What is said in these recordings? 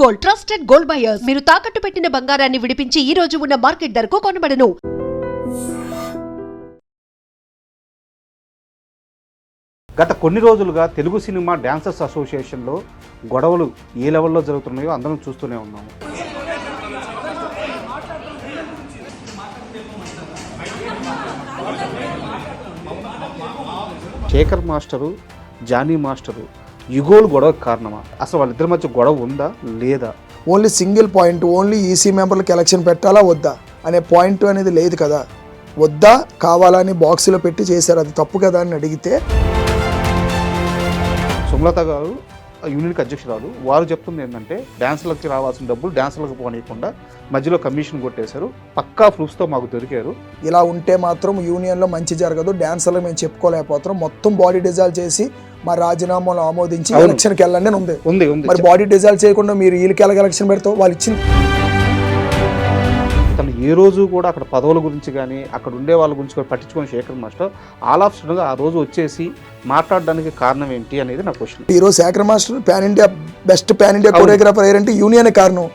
Gold, trusted gold buyers. మీరు తాకట్టు పెట్టిన బంగారాన్ని విడిపించి ఈ రోజు ఉన్న మార్కెట్ ధరకు కొనబడను. గత కొన్ని రోజులుగా తెలుగు సినిమా డాన్సర్స్ అసోసియేషన్లో గొడవలు ఏ లెవెల్లో జరుగుతున్నాయో అందరం చూస్తూనే ఉన్నాము. శేఖర్ మాస్టరు, జానీ మాస్టరు యుగోలు గొడవకు కారణమా? అసలు వాళ్ళిద్దరి మధ్య గొడవ ఉందా లేదా? Only single point, only EC మెంబర్లకు ఎలక్షన్ పెట్టాలా వద్దా అనే పాయింట్ అనేది లేదు కదా. వద్దా కావాలని బాక్సులో పెట్టి చేశారు, అది తప్పు కదా అని అడిగితే సుమలత గారు యూనియన్కి అధ్యక్షురాలు, వారు చెప్తుంది ఏంటంటే డ్యాన్సులకి రావాల్సిన డబ్బులు డ్యాన్సులకు పోనీయకుండా మధ్యలో కమిషన్ కొట్టేశారు, పక్కా ప్రూఫ్స్తో మాకు దొరికారు. ఇలా ఉంటే మాత్రం యూనియన్లో మంచి జరగదు, డాన్సర్లు మేము చెప్పుకోలేకపోతున్నాం, మొత్తం బాడీ డిజాల్వ్ చేసి మా రాజీనామాలు ఆమోదించి ఎలక్షన్కి వెళ్ళండి అని ఉంది. మరి బాడీ డిజాల్వ్ చేయకుండా మీరు వీళ్ళకి ఎలక్షన్ పెడతావు? వాళ్ళు ఇచ్చింది తను ఏ రోజు కూడా అక్కడ పదవుల గురించి కానీ అక్కడ ఉండే వాళ్ళ గురించి కూడా పట్టించుకొని శేఖర్ మాస్టర్ ఆల్ ఆఫ్ సడన్గా ఆ రోజు వచ్చేసి మాట్లాడడానికి కారణం ఏంటి అనేది నా క్వశ్చన్. ఈరోజు Shekhar master pan India best pan India choreographer అయ్యారంటే యూనియనే కారణం.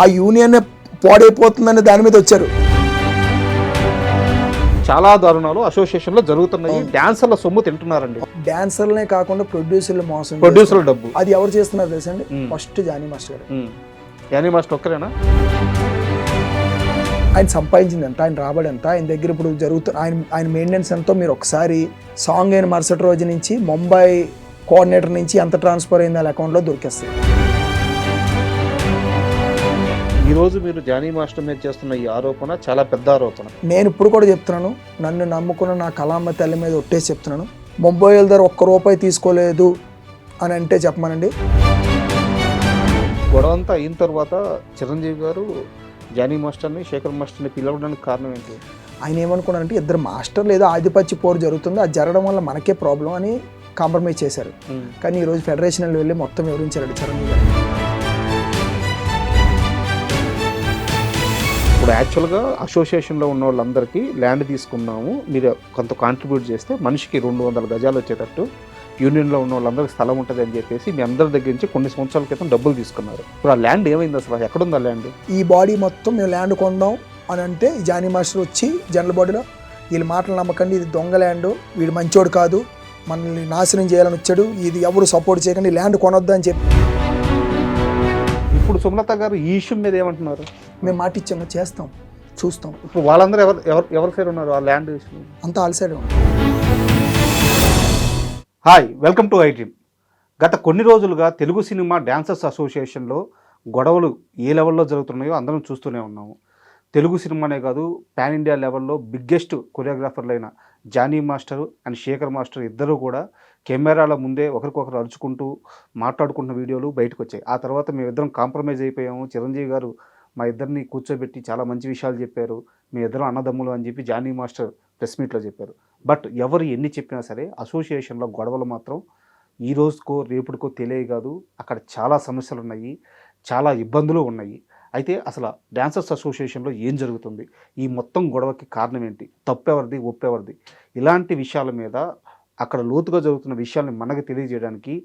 ఆ యూనియన్ పాడైపోతుందని దాని మీద వచ్చారు. చాలా దారుణాలు అసోసియేషన్లో జరుగుతున్నాయి. డాన్సర్ల సొమ్ము తింటున్నారండి. డాన్సర్లనే కాకుండా ప్రొడ్యూసర్లు మోసం, ప్రొడ్యూసర్ల డబ్బు. అది ఎవరు చేస్తున్నారు తెలుసండి? ఫస్ట్ జానీ మాస్టర్ గారు. జానీ మాస్టర్ ఒక్కరేనా? ఆయన సంపాదించింది ఎంత, ఆయన రాబడి ఎంత, ఆయన దగ్గర ఇప్పుడు జరుగుతున్న ఆయన మెయింటెనెన్స్ ఎంతో మీరు ఒకసారి సాంగ్ అయిన మరుసటి రోజు నుంచి ముంబై కోఆర్డినేటర్ నుంచి ఎంత ట్రాన్స్ఫర్ అయింది వాళ్ళ అకౌంట్లో దొరికేస్తుంది. ఈరోజు మీరు జానీ మాస్టర్ మీద చేస్తున్న ఈ ఆరోపణ చాలా పెద్ద ఆరోపణ. నేను ఇప్పుడు కూడా చెప్తున్నాను, నన్ను నమ్ముకున్న నా కళామ్మ తల్లి మీద ఒట్టేసి చెప్తున్నాను, ముంబై దగ్గర ₹1 తీసుకోలేదు అని అంటే చెప్పమనండి. గొడవ అంతా అయిన తర్వాత చిరంజీవి గారు జానీ మాస్టర్ని శేఖర్ మాస్టర్ని పిలవడానికి కారణం ఏంటి? ఆయన ఏమనుకున్నారంటే ఇద్దరు మాస్టర్లు ఏదో ఆధిపత్య పోరు జరుగుతుంది, అది జరగడం వల్ల మనకే ప్రాబ్లం అని కాంప్రమైజ్ చేశారు. కానీ ఈరోజు ఫెడరేషన్ వెళ్ళి మొత్తం వివరించారు చిరంజీవి గారు. ఇప్పుడు యాక్చువల్గా అసోసియేషన్లో ఉన్న వాళ్ళందరికీ ల్యాండ్ తీసుకున్నాము, మీరు కొంత కాంట్రిబ్యూట్ చేస్తే మనిషికి 200 గజాలు వచ్చేటట్టు యూనియన్లో ఉన్న వాళ్ళందరికీ స్థలం ఉంటుంది అని చెప్పేసి మీ అందరి దగ్గర నుంచి కొన్ని సంవత్సరాల క్రితం డబ్బులు తీసుకున్నారు. ఇప్పుడు ఆ ల్యాండ్ ఏమైంది అసలు? ఎక్కడుంది ఆ ల్యాండ్? ఈ బాడీ మొత్తం మేము ల్యాండ్ కొందాం అని అంటే ఈ జానీ మాస్టర్ వచ్చి జనరల్ బాడీలో వీళ్ళ మాటలు నమ్మకండి, ఇది దొంగ ల్యాండ్, వీడు మంచోడు కాదు, మనల్ని నాశనం చేయాలని వచ్చాడు, ఇది ఎవరు సపోర్ట్ చేయకండి, ల్యాండ్ కొనొద్దు అని చెప్పి. ఇప్పుడు సుమలత గారు ఈ ఇష్యూ మీద ఏమంటున్నారు? మేము మాట ఇచ్చాము, చేస్తాం, చూస్తాం. ఇప్పుడు వాళ్ళందరూ ఎవరి సైడ్ ఉన్నారు ఆ ల్యాండ్ ఇష్యూ? అంతా ఆల్ సైడ్ ఉంది. Hi, welcome to iDream. గత కొన్ని రోజులుగా తెలుగు సినిమా డాన్సర్స్ అసోసియేషన్లో గొడవలు ఏ లెవెల్లో జరుగుతున్నాయో అందరం చూస్తూనే ఉన్నాము. తెలుగు సినిమానే కాదు, పాన్ ఇండియా లెవెల్లో బిగ్గెస్ట్ కొరియోగ్రాఫర్లు అయిన Jani master and Shekhar master ఇద్దరు కూడా కెమెరాల ముందే ఒకరికొకరు అరుచుకుంటూ మాట్లాడుకుంటున్న వీడియోలు బయటకు వచ్చాయి. ఆ తర్వాత మేమిద్దరం కాంప్రమైజ్ అయిపోయాము, చిరంజీవి గారు మా ఇద్దరిని కూర్చోబెట్టి చాలా మంచి విషయాలు చెప్పారు, మీ ఇద్దరు అన్నదమ్ములు అని చెప్పి జానీ మాస్టర్ ప్రెస్ మీట్లో చెప్పారు. బట్ ఎవరు ఎన్ని చెప్పినా సరే అసోసియేషన్లో గొడవలు మాత్రం ఈ రోజుకో రేపుడికో తెలియ కాదు, అక్కడ చాలా సమస్యలు ఉన్నాయి, చాలా ఇబ్బందులు ఉన్నాయి. అయితే అసలు డాన్సర్స్ అసోసియేషన్లో ఏం జరుగుతుంది, ఈ మొత్తం గొడవకి కారణం ఏంటి, తప్పెవరిది ఒప్పెవరిది, ఇలాంటి విషయాల మీద అక్కడ లోతుగా జరుగుతున్న విషయాల్ని మనకు తెలియజేయడానికి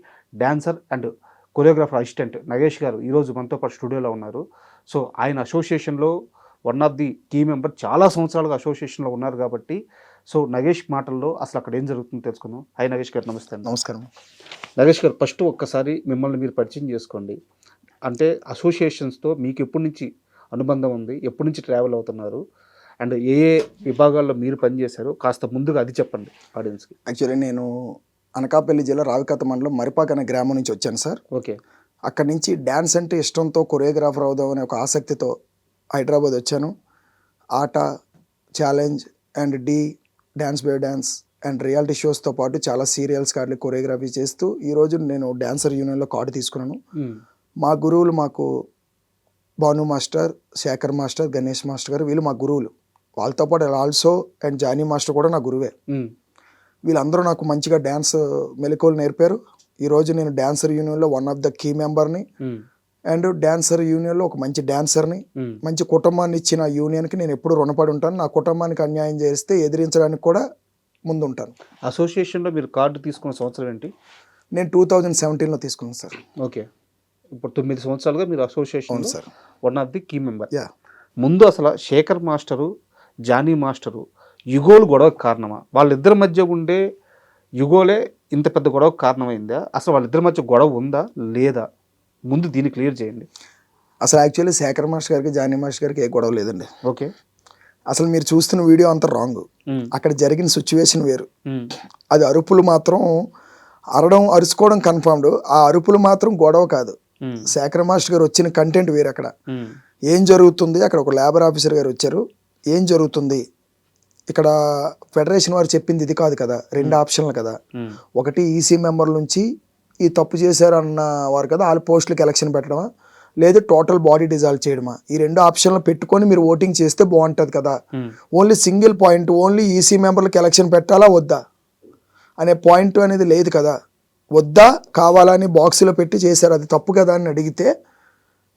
dancer and choreographer assistant Nagesh గారు ఈరోజు మనతో పాటు స్టూడియోలో ఉన్నారు. సో ఆయన అసోసియేషన్లో one of the key member, చాలా సంవత్సరాలుగా అసోసియేషన్లో ఉన్నారు కాబట్టి సో నగేష్ మాటల్లో అసలు అక్కడ ఏం జరుగుతుందో తెలుసుకుందాం. హాయ్ నగేష్ గారు, నమస్తే. నమస్కారం నగేష్ గారు, ఫస్ట్ ఒక్కసారి మిమ్మల్ని మీరు పరిచయం చేసుకోండి. అంటే అసోసియేషన్స్తో మీకు ఎప్పటి నుంచి అనుబంధం ఉంది, ఎప్పటి నుంచి ట్రావెల్ అవుతున్నారు, అండ్ ఏ ఏ విభాగాల్లో మీరు పనిచేశారు, కాస్త ముందుగా అది చెప్పండి ఆడియన్స్కి. యాక్చువల్లీ నేను అనకాపల్లి జిల్లా రావికత మండలం మరిపాక అనే గ్రామం నుంచి వచ్చాను సార్. ఓకే. అక్కడి నుంచి డ్యాన్స్ అంటే ఇష్టంతో కొరియోగ్రాఫర్ అవుదాం అనే ఒక ఆసక్తితో హైదరాబాద్ వచ్చాను. ఆట, challenge and dance by dance and reality షోస్తో పాటు చాలా సీరియల్స్ కార్డులు కొరియోగ్రఫీ చేస్తూ ఈరోజు నేను డాన్సర్ యూనియన్లో కార్డు తీసుకున్నాను. మా గురువులు మాకు Bhanu master, Shekhar master, Ganesh master గారు, వీళ్ళు మా గురువులు. వాళ్ళతో పాటు ఆల్సో అండ్ జానీ మాస్టర్ కూడా నా గురువే. వీళ్ళందరూ నాకు మంచిగా డ్యాన్స్ మెలకువలు నేర్పారు. ఈరోజు నేను డాన్సర్ యూనియన్లో వన్ ఆఫ్ ద కీ మెంబర్ని అండ్ డాన్సర్ యూనియన్లో ఒక మంచి డాన్సర్ని, మంచి కుటుంబాన్ని ఇచ్చిన యూనియన్కి నేను ఎప్పుడు రుణపడి ఉంటాను. నా కుటుంబానికి అన్యాయం చేస్తే ఎదిరించడానికి కూడా ముందుంటాను. అసోసియేషన్లో మీరు కార్డు తీసుకున్న సంవత్సరం ఏంటి? నేను 2017లో తీసుకున్నాను సార్. ఓకే. ఇప్పుడు 9 సంవత్సరాలుగా మీరు అసోసియేషన్ అవును sir. One of the key member. Yeah. ముందు అసలు శేఖర్ మాస్టరు జానీ మాస్టరు యుగోలు గొడవకు కారణమా? వాళ్ళిద్దరి మధ్య ఉండే యుగోలే ఇంత పెద్ద గొడవకు కారణమైందా? అసలు వాళ్ళిద్దరి మధ్య గొడవ ఉందా లేదా? ముందు దీన్ని క్లియర్ చేయండి. అసలు యాక్చువల్లీ శేఖర్ మాస్టర్ గారికి జానీ మాస్టర్ గారికి ఏ గొడవ లేదండి. ఓకే. అసలు మీరు చూస్తున్న వీడియో అంతా రాంగ్. అక్కడ జరిగిన సిచ్యువేషన్ వేరు. అది అరుపులు మాత్రం అరుచుకోవడం కన్ఫర్మ్డ్. ఆ అరుపులు మాత్రం గొడవ కాదు. శేఖర్ మాస్టర్ గారు వచ్చిన కంటెంట్ వేరు. అక్కడ ఏం జరుగుతుంది, అక్కడ ఒక లేబర్ ఆఫీసర్ గారు వచ్చారు, ఏం జరుగుతుంది ఇక్కడ, ఫెడరేషన్ వారు చెప్పింది ఇది కాదు కదా, 2 ఆప్షన్లు కదా. ఒకటి ఈసీ మెంబర్ల నుంచి ఈ తప్పు చేశారు అన్న వారు కదా, వాళ్ళ పోస్టులకు ఎలక్షన్ పెట్టడమా, లేదు టోటల్ బాడీ డిజాల్వ్ చేయడమా, ఈ 2 ఆప్షన్లు పెట్టుకొని మీరు ఓటింగ్ చేస్తే బాగుంటుంది కదా. Only single point, only EC మెంబర్లకు ఎలక్షన్ పెట్టాలా వద్దా అనే పాయింట్ అనేది లేదు కదా. వద్దా కావాలని బాక్సులో పెట్టి చేశారు, అది తప్పు కదా అని అడిగితే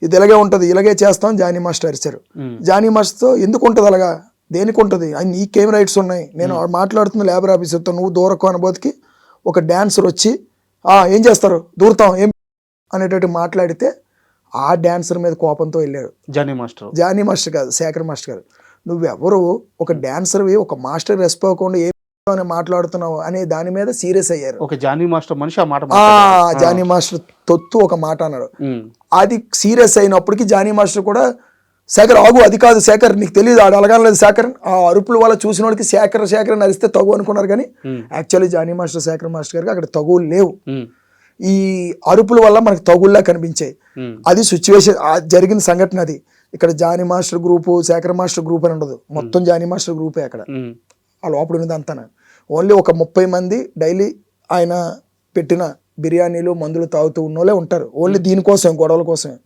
ఇది ఇలాగే ఉంటుంది, ఇలాగే చేస్తాం జానీ మాస్టర్ అరిచారు. జానీ మాస్టర్తో ఎందుకు ఉంటుంది అలాగా, దేనికి ఉంటుంది, ఆయన నీకేం రైట్స్ ఉన్నాయి, నేను మాట్లాడుతున్న లేబర్ ఆఫీసర్తో, నువ్వు దూరకు అనుభూతికి ఒక డాన్సర్ వచ్చి ఏం చేస్తారు దూరతాం ఏం అనేటట్టు మాట్లాడితే ఆ డాన్సర్ మీద కోపంతో వెళ్ళాడు జానీ మాస్టర్ కాదు శేఖర్ మాస్టర్ గారు. నువ్వెవరు, ఒక డాన్సర్వి, ఒక మాస్టర్ రెస్పోకుండా ఏం మాట్లాడుతున్నావు అనే దాని మీద సీరియస్ అయ్యారు. ఒక జానీ మాస్టర్ మనిషి ఆ మాట, జానీ మాస్టర్ తొత్తు ఒక మాట అన్నాడు. అది సీరియస్ అయినప్పటికీ జానీ మాస్టర్ కూడా శేఖర్ ఆగు, అది కాదు శేఖర్, నీకు తెలియదు ఆడు అలగాలేదు శేఖర్. ఆ అరుపుల వల్ల చూసిన వాళ్ళకి శేఖర్ శేఖర్ నరిస్తే తగు అనుకున్నారు, కానీ actually Jani master Shekhar master గారికి అక్కడ తగులు లేవు. ఈ అరుపుల వల్ల మనకు తగుల్లా కనిపించాయి. అది సిచ్యువేషన్, జరిగిన సంఘటన అది. ఇక్కడ Jani master group Shekhar master group అని ఉండదు, మొత్తం జానీ మాస్టర్ గ్రూపే అక్కడ. ఆ లోపల ఉన్నది అంతా ఓన్లీ ఒక 30 మంది డైలీ ఆయన పెట్టిన బిర్యానీలు మందులు తాగుతూ ఉన్నోళ్ళే ఉంటారు, ఓన్లీ దీనికోసం గొడవల కోసమే.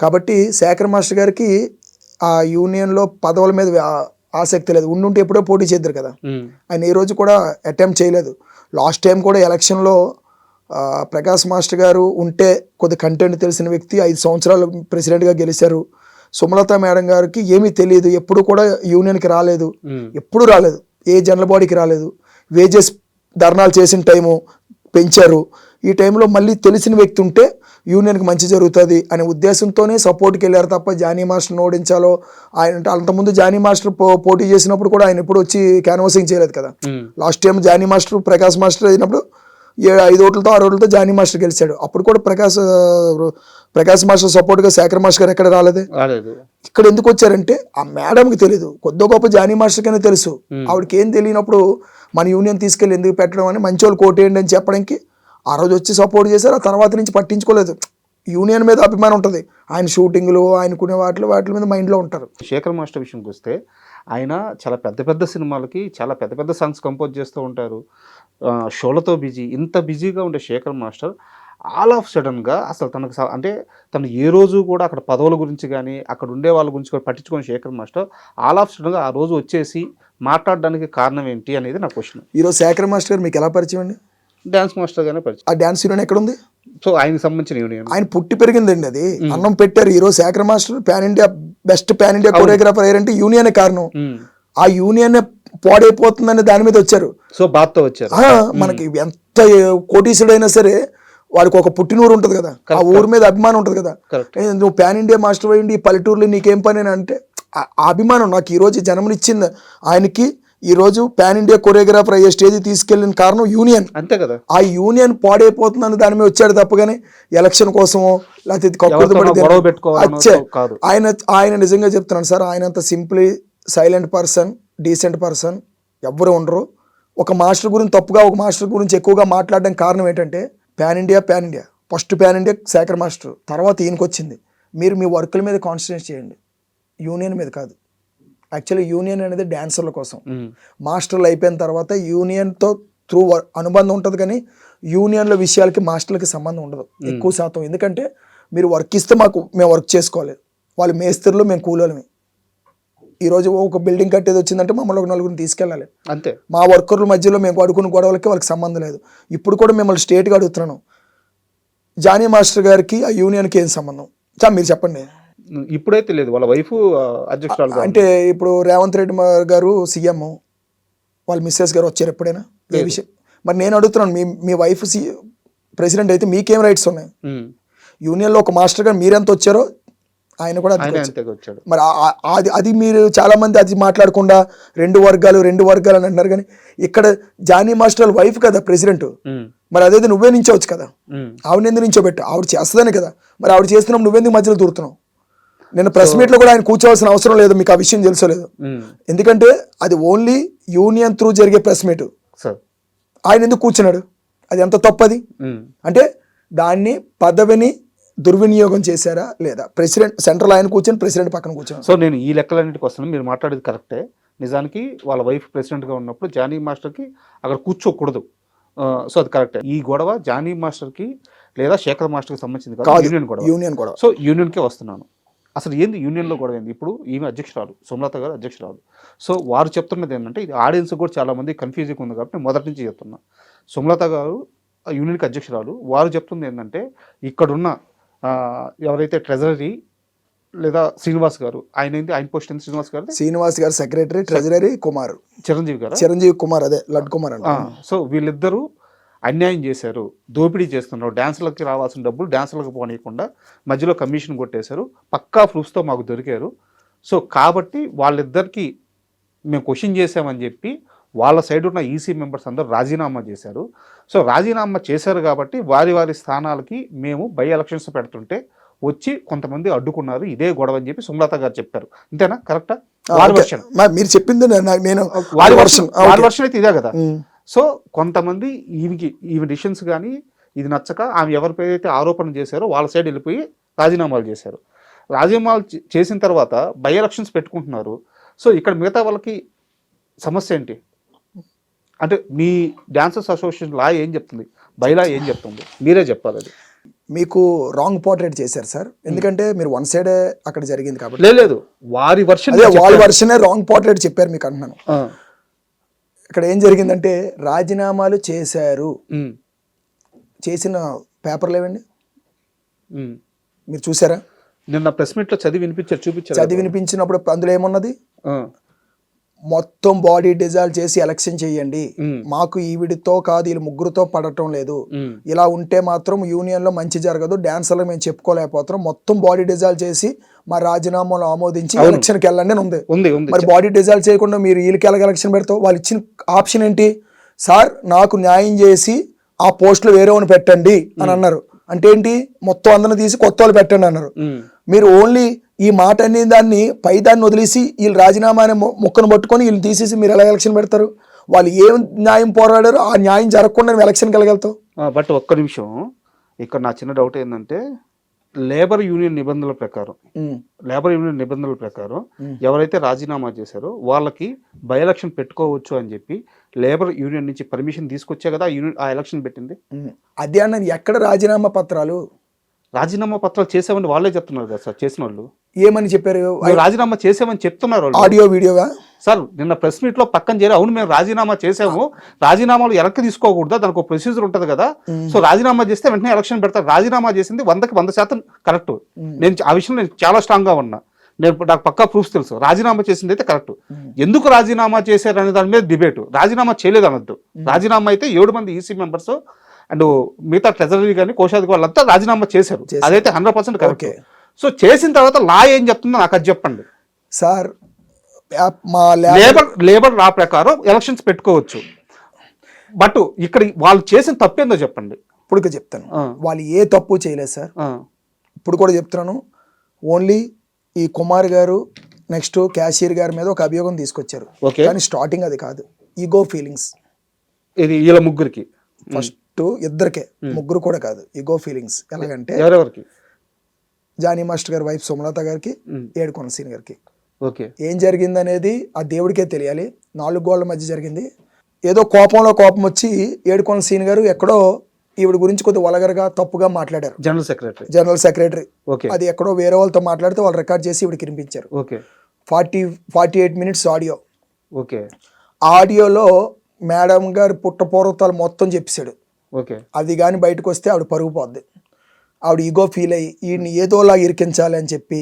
కాబట్టి శేఖర్ మాస్టర్ గారికి ఆ యూనియన్లో పదవుల మీద ఆసక్తి లేదు. ఉండుంటే ఎప్పుడో పోటీ చేద్దరు కదా, ఆయన ఏ రోజు కూడా అటెంప్ట్ చేయలేదు. లాస్ట్ టైం కూడా ఎలక్షన్లో ప్రకాష్ మాస్టర్ గారు ఉంటే కొద్ది కంటెంట్ తెలిసిన వ్యక్తి, 5 సంవత్సరాలు ప్రెసిడెంట్గా గెలిచారు. సుమలత మేడం గారికి ఏమీ తెలియదు, ఎప్పుడు కూడా యూనియన్కి రాలేదు, ఎప్పుడు రాలేదు, ఏ జనరల్ బాడీకి రాలేదు. వేజెస్ ధర్నాలు చేసిన టైము పెంచారు. ఈ టైంలో మళ్ళీ తెలిసిన వ్యక్తి ఉంటే యూనియన్కి మంచి జరుగుతుంది అనే ఉద్దేశంతోనే సపోర్ట్కి వెళ్ళారు తప్ప జానీ మాస్టర్ని ఓడించాలో. ఆయన అంతకుముందు జానీ మాస్టర్ పోటీ చేసినప్పుడు కూడా ఆయన ఎప్పుడు వచ్చి క్యాన్వాసింగ్ చేయలేదు కదా. Last time Jani master Prakash master అయినప్పుడు 5 ఓట్లతో 6 ఓట్లతో జానీ మాస్టర్ గెలిచాడు. అప్పుడు కూడా ప్రకాష్ మాస్టర్ సపోర్ట్గా శేఖర్ మాస్టర్ గారు ఎక్కడ రాలేదు. ఇక్కడ ఎందుకు వచ్చారంటే ఆ మేడంకి తెలీదు, కొద్ది గొప్ప జానీ మాస్టర్కైనా తెలుసు. ఆవిడకి ఏం తెలియనప్పుడు మన యూనియన్ తీసుకెళ్ళి ఎందుకు పెట్టడం అని మంచి వాళ్ళు కోటేయండి అని చెప్పడానికి ఆ రోజు వచ్చి సపోర్ట్ చేశారు. ఆ తర్వాత నుంచి పట్టించుకోలేదు. యూనియన్ మీద అభిమానం ఉంటుంది, ఆయన షూటింగ్లు ఆయనకునే వాటి మీద మైండ్లో ఉంటారు. శేఖర్ మాస్టర్ విషయంకి వస్తే ఆయన చాలా పెద్ద సినిమాలకి చాలా పెద్ద సాంగ్స్ కంపోజ్ చేస్తూ ఉంటారు, షోలతో బిజీ. ఇంత బిజీగా ఉండే శేఖర్ మాస్టర్ ఆల్ ఆఫ్ సడన్గా అసలు తనకు అంటే తను ఏ రోజు కూడా అక్కడ పదవుల గురించి కానీ అక్కడ ఉండే వాళ్ళ గురించి కూడా పట్టించుకుని శేఖర్ మాస్టర్ ఆల్ ఆఫ్ సడన్గా ఆ రోజు వచ్చేసి మాట్లాడడానికి కారణం ఏంటి అనేది నా క్వశ్చన్. ఈరోజు శేఖర్ మాస్టర్ గారు మీకు ఎలా పరిచయం అండి? డాన్స్ మాస్టర్ గానే పరిచయం. ఆ డాన్స్ యూనియన్ ఎక్కడ ఉంది? సో ఆయనకి సంబంధించిన యూనియన్, ఆయన పుట్టి పెరిగిందండి, అది అన్నం పెట్టారు. ఈరోజు Shekhar master best pan India choreographer అయ్యారంటే యూనియనే కారణం. ఆ యూనియన్ పాడైపోతుందని దాని మీద వచ్చారు. సో బాధతో వచ్చారు. మనకి ఎంత కోటీసుడైనా సరే వాడికి ఒక పుట్టినూరు ఉంటుంది కదా, ఆ ఊరి మీద అభిమానం ఉంటుంది కదా. నువ్వు పాన్ ఇండియా మాస్టర్ అయ్యిండి ఈ పల్లెటూరులో నీకేం పని అని అంటే ఆ అభిమానం నాకు ఈరోజు జన్మనిచ్చింది. ఆయనకి ఈరోజు పాన్ ఇండియా కొరియోగ్రాఫర్ అయ్యే స్టేజ్ తీసుకెళ్ళిన కారణం యూనియన్, అంతే కదా. ఆ యూనియన్ పాడైపోతుందని దాని మీద వచ్చాడు తప్పగానే ఎలక్షన్ కోసమో లేకపోతే ఆయన నిజంగా చెప్తున్నాను సార్, ఆయన అంత simply silent person, decent person ఎవ్వరు ఉండరు. ఒక మాస్టర్ గురించి తప్పుగా ఒక మాస్టర్ గురించి ఎక్కువగా మాట్లాడడానికి కారణం ఏంటంటే pan India first pan India Shekhar master, తర్వాత ఈయనకి వచ్చింది. మీరు మీ వర్కుల మీద కాన్సన్ట్రేట్ చేయండి, యూనియన్ మీద కాదు. యాక్చువల్లీ యూనియన్ అనేది డాన్సర్ల కోసం. మాస్టర్లు అయిపోయిన తర్వాత యూనియన్తో త్రూ అనుబంధం ఉంటుంది, కానీ యూనియన్ల విషయాలకి మాస్టర్లకి సంబంధం ఉండదు ఎక్కువ శాతం. ఎందుకంటే మీరు వర్క్ ఇస్తే మేము వర్క్ చేసుకోవాలి, వాళ్ళు మేస్త్రులు మేము కూలోళ్ళమి. ఈరోజు ఒక బిల్డింగ్ కట్టేది వచ్చిందంటే మమ్మల్ని ఒక 4 తీసుకెళ్ళాలి, అంతే. మా వర్కర్ల మధ్యలో మేము పడుకున్న గొడవలకి వాళ్ళకి సంబంధం లేదు. ఇప్పుడు కూడా మిమ్మల్ని స్ట్రేట్గా అడుగుతున్నాను, జానీ మాస్టర్ గారికి ఆ యూనియన్కి ఏం సంబంధం మీరు చెప్పండి. ఇప్పుడైతే లేదు, వాళ్ళ వైఫ్ అధ్యక్షురాలు. అంటే ఇప్పుడు రేవంత్ రెడ్డి గారు సీఎం, వాళ్ళ మిస్సెస్ గారు వచ్చారు ఎప్పుడైనా ఏ విషయం? మరి నేను అడుగుతున్నాను, మీ వైఫ్ ప్రెసిడెంట్ అయితే మీకేం రైట్స్ ఉన్నాయి? యూనియన్లో ఒక మాస్టర్ గారు మీరెంత వచ్చారో ఆయన కూడా అంతకు ఆయన వచ్చారు. అంతగా వచ్చాడు. మరి అది మీరు చాలా మంది అది మాట్లాడకుండా రెండు వర్గాలు అని అంటున్నారు. కానీ ఇక్కడ జానీ మాస్టర్ వైఫ్ కదా ప్రెసిడెంట్, మరి అదైతే నువ్వే నించవచ్చు కదా, ఆవిడ ఎందుకు నించోబెట్టు, ఆవిడ చేస్తుందని కదా, మరి ఆవిడ చేస్తున్నప్పుడు నువ్వెందుకు మధ్యలో దూరుతున్నావు? నేను ప్రెస్ మీట్ లో కూడా ఆయన కూర్చోవలసిన అవసరం లేదు, మీకు ఆ విషయం తెలుసలేదు. ఎందుకంటే అది ఓన్లీ యూనియన్ త్రూ జరిగే ప్రెస్ మీట్, ఆయన ఎందుకు కూర్చున్నాడు? అది ఎంత తప్పది? అంటే దాన్ని పదవిని దుర్వినియోగం చేశారా లేదా? ప్రెసిడెంట్ సెంట్రల్ ఆయన కూర్చొని ప్రెసిడెంట్ పక్కన కూర్చొని. సో నేను ఈ లెక్కలన్నింటికి వస్తున్నాను, మీరు మాట్లాడేది కరెక్టే. నిజానికి వాళ్ళ వైఫ్ ప్రెసిడెంట్గా ఉన్నప్పుడు జానీ మాస్టర్కి అక్కడ కూర్చోకూడదు. సో అది కరెక్టే. ఈ గొడవ జానీ మాస్టర్కి లేదా శేఖర్ మాస్టర్కి సంబంధించింది కాదు, యూనియన్ గొడవ. సో యూనియన్కే వస్తున్నాను. అసలు ఏంది యూనియన్లో గొడవ ఏంది? ఇప్పుడు ఈమె అధ్యక్షురాలు, సోమలత గారు అధ్యక్షురాలు. సో వారు చెప్తున్నది ఏంటంటే, ఇది ఆడియన్స్ కూడా చాలామంది కన్ఫ్యూజింగ్ ఉంది కాబట్టి మొదటి నుంచి చెప్తున్నా. సోమలత గారు యూనియన్కి అధ్యక్షురాలు, వారు చెప్తుంది ఏంటంటే, ఇక్కడున్న ఎవరైతే ట్రెజరీ లేదా శ్రీనివాస్ గారు, ఆయన పోస్ట్ ఏంటి? శ్రీనివాస్ గారు సెక్రటరీ, ట్రెజరీ కుమార్, చిరంజీవి కుమార్, అదే లడ్ కుమార్ అంట. సో వీళ్ళిద్దరూ అన్యాయం చేశారు, దోపిడీ చేస్తున్నారు, డ్యాన్సులకి రావాల్సిన డబ్బులు డ్యాన్సులకు పోనీయకుండా మధ్యలో కమిషన్ కొట్టేశారు, పక్కా ప్రూఫ్స్తో మాకు దొరికారు. సో కాబట్టి వాళ్ళిద్దరికి మేము క్వశ్చన్ చేసామని చెప్పి వాళ్ళ సైడ్ ఉన్న ఈసీ మెంబర్స్ అందరూ రాజీనామా చేశారు. సో రాజీనామా చేశారు కాబట్టి వారి స్థానాలకి మేము బై ఎలక్షన్స్ పెడుతుంటే వచ్చి కొంతమంది అడ్డుకున్నారు, ఇదే గొడవ అని చెప్పి సుమలత గారు చెప్పారు. అంతేనా? కరెక్టా? వారి వర్షన్, మీరు చెప్పింది నేను వారి వర్షన్ అయితే ఇదే కదా. సో కొంతమంది ఈమె డిసిషన్స్ కానీ ఇది నచ్చక ఆమె ఎవరిపైతే ఆరోపణ చేశారో వాళ్ళ సైడ్ వెళ్ళిపోయి రాజీనామాలు చేశారు. రాజీనామాలు చేసిన తర్వాత బై ఎలక్షన్స్ పెట్టుకుంటున్నారు. సో ఇక్కడ మిగతా వాళ్ళకి సమస్య ఏంటి అంటే, మీ డాన్సర్స్ అసోసియేషన్ లా ఏం చెప్తుంది, బైలా ఏం చెప్తుంది, మీరే చెప్పాలి. అది మీకు రాంగ్ పోర్ట్రేట్ చేశారు సార్, ఎందుకంటే మీరు వన్ సైడ్ అక్కడ జరిగింది కాబట్టి. లేదు, వారి వర్షనే రాంగ్ పోర్ట్రేట్ చెప్పారు మీకు అంటున్నాను. ఇక్కడ ఏం జరిగిందంటే, రాజీనామాలు చేశారు, చేసిన పేపర్లు ఏవండి మీరు చూసారా? నిన్న ప్రెస్ మీట్ లో చదివి వినిపించినప్పుడు అందులో ఏమున్నది? మొత్తం బాడీ డిజాల్వ్ చేసి ఎలక్షన్ చేయండి, మాకు ఈవిడితో కాదు వీళ్ళు ముగ్గురుతో పడటం లేదు, ఇలా ఉంటే మాత్రం యూనియన్ లో మంచి జరగదు, డాన్సర్లు మేము చెప్పుకోలేకపోతున్నాం, మొత్తం బాడీ డిజాల్వ్ చేసి మా రాజీనామాను ఆమోదించి ఎలక్షన్కి వెళ్ళండి అని ఉంది. మరి బాడీ డిజాల్వ్ చేయకుండా మీరు వీళ్ళకి ఎలక్షన్ పెడతావు? వాళ్ళు ఇచ్చిన ఆప్షన్ ఏంటి? సార్ నాకు న్యాయం చేసి ఆ పోస్టులు వేరే వాళ్ళని పెట్టండి అని అన్నారు. అంటే ఏంటి? మొత్తం అందరిని తీసి కొత్త వాళ్ళు పెట్టండి అన్నారు. మీరు ఓన్లీ ఈ మాట అనే దాన్ని పై దాన్ని వదిలేసి వీళ్ళు రాజీనామా అనే మొక్కను పట్టుకొని వీళ్ళు తీసేసి మీరు ఎలా ఎలక్షన్ పెడతారు? వాళ్ళు ఏం న్యాయం పోరాడారు, ఆ న్యాయం జరగకుండా ఎలక్షన్కి వెళ్ళగలుగుతావు? బట్ ఒక్క నిమిషం, ఇక్కడ నా చిన్న డౌట్ ఏంటంటే, లేబర్ యూనియన్ నిబంధనల ప్రకారం ఎవరైతే రాజీనామా చేశారో వాళ్ళకి బై ఎలక్షన్ పెట్టుకోవచ్చు అని చెప్పి లేబర్ యూనియన్ నుంచి పర్మిషన్ తీసుకొచ్చే కదా ఆ ఎలక్షన్ పెట్టింది. అదే అన్న, ఎక్కడ రాజీనామా పత్రాలు చేసామని వాళ్ళే చెప్తున్నారు కదా సార్. చేసిన వాళ్ళు ఏమని చెప్పారు? రాజీనామా చేసామని చెప్తున్నారు. ఆడియో వీడియోగా సార్ నిన్న ప్రెస్ మీట్ లో పక్కన చేరి అవును మేము రాజీనామా చేసాము, రాజీనామాలు వెనక్కి తీసుకోకూడదా, దానికి ఒక ప్రొసీజర్ ఉంటుంది కదా, సో రాజీనామా చేస్తే వెంటనే ఎలక్షన్ పెడతారు. రాజీనామా చేసింది 100% కరెక్ట్. నేను ఆ విషయంలో చాలా స్ట్రాంగ్ గా ఉన్నా, నాకు పక్కా ప్రూఫ్స్ తెలుసు. రాజీనామా చేసింది అయితే కరెక్ట్. ఎందుకు రాజీనామా చేశారు అనే దాని మీద డిబేట్. రాజీనామా చేయలేదు అనొద్దు. రాజీనామా అయితే 7 మంది ఈసీ మెంబర్స్ అండ్ మిగతా ట్రెజరీ కానీ కోశాధికారులు వాళ్ళంతా రాజీనామా చేశారు, అదైతే 100% కరెక్ట్. సో చేసిన తర్వాత లా ఏం చెప్తుందో నాకు అది చెప్పండి సార్. మా లేబర్ లా ప్రకారం ఎలక్షన్స్ పెట్టుకోవచ్చు, బట్ ఇక్కడ వాళ్ళు చేసిన తప్పేందో చెప్పండి. ఇప్పుడు చెప్తాను, వాళ్ళు ఏ తప్పు చేయలేదు సార్. ఇప్పుడు కూడా చెప్తున్నాను, ఓన్లీ ఈ కుమార్ గారు నెక్స్ట్ క్యాషియర్ గారి మీద ఒక అభియోగం తీసుకొచ్చారు, కానీ స్టార్టింగ్ అది కాదు, ఈగో ఫీలింగ్స్. ఇది వీళ్ళ ముగ్గురికి ఫస్ట్ ఇద్దరికే, ముగ్గురు కూడా కాదు, ఈగో ఫీలింగ్స్. ఎలాగంటే ఎవరెవరికి? జానీ మాస్టర్ గారి వైఫ్ సుమలత గారికి, ఏడుకొండ సీన్ గారికి. ఏం జరిగింది అనేది ఆ దేవుడికే తెలియాలి. 4 గోళ్ల మధ్య జరిగింది. ఏదో కోపం వచ్చి ఏడుకొండ సీన్ గారు ఎక్కడో ఈవిడ గురించి కొద్దిగా వలగరగా తప్పుగా మాట్లాడారు. జనరల్ సెక్రటరీ అది ఎక్కడో వేరే వాళ్ళతో మాట్లాడితే వాళ్ళు రికార్డ్ చేసి ఈవిడికి వినిపించారు. 48 minutes ఆడియో. ఆడియోలో మేడం గారు పుట్టపూర్వతాలు మొత్తం చెప్పేశాడు. అది కానీ బయటకు వస్తే ఆవిడ పరుగు పోద్ది. ఆవిడ ఈగో ఫీల్ అయ్యి ఈయన్ని ఏదోలా ఇరికించాలి అని చెప్పి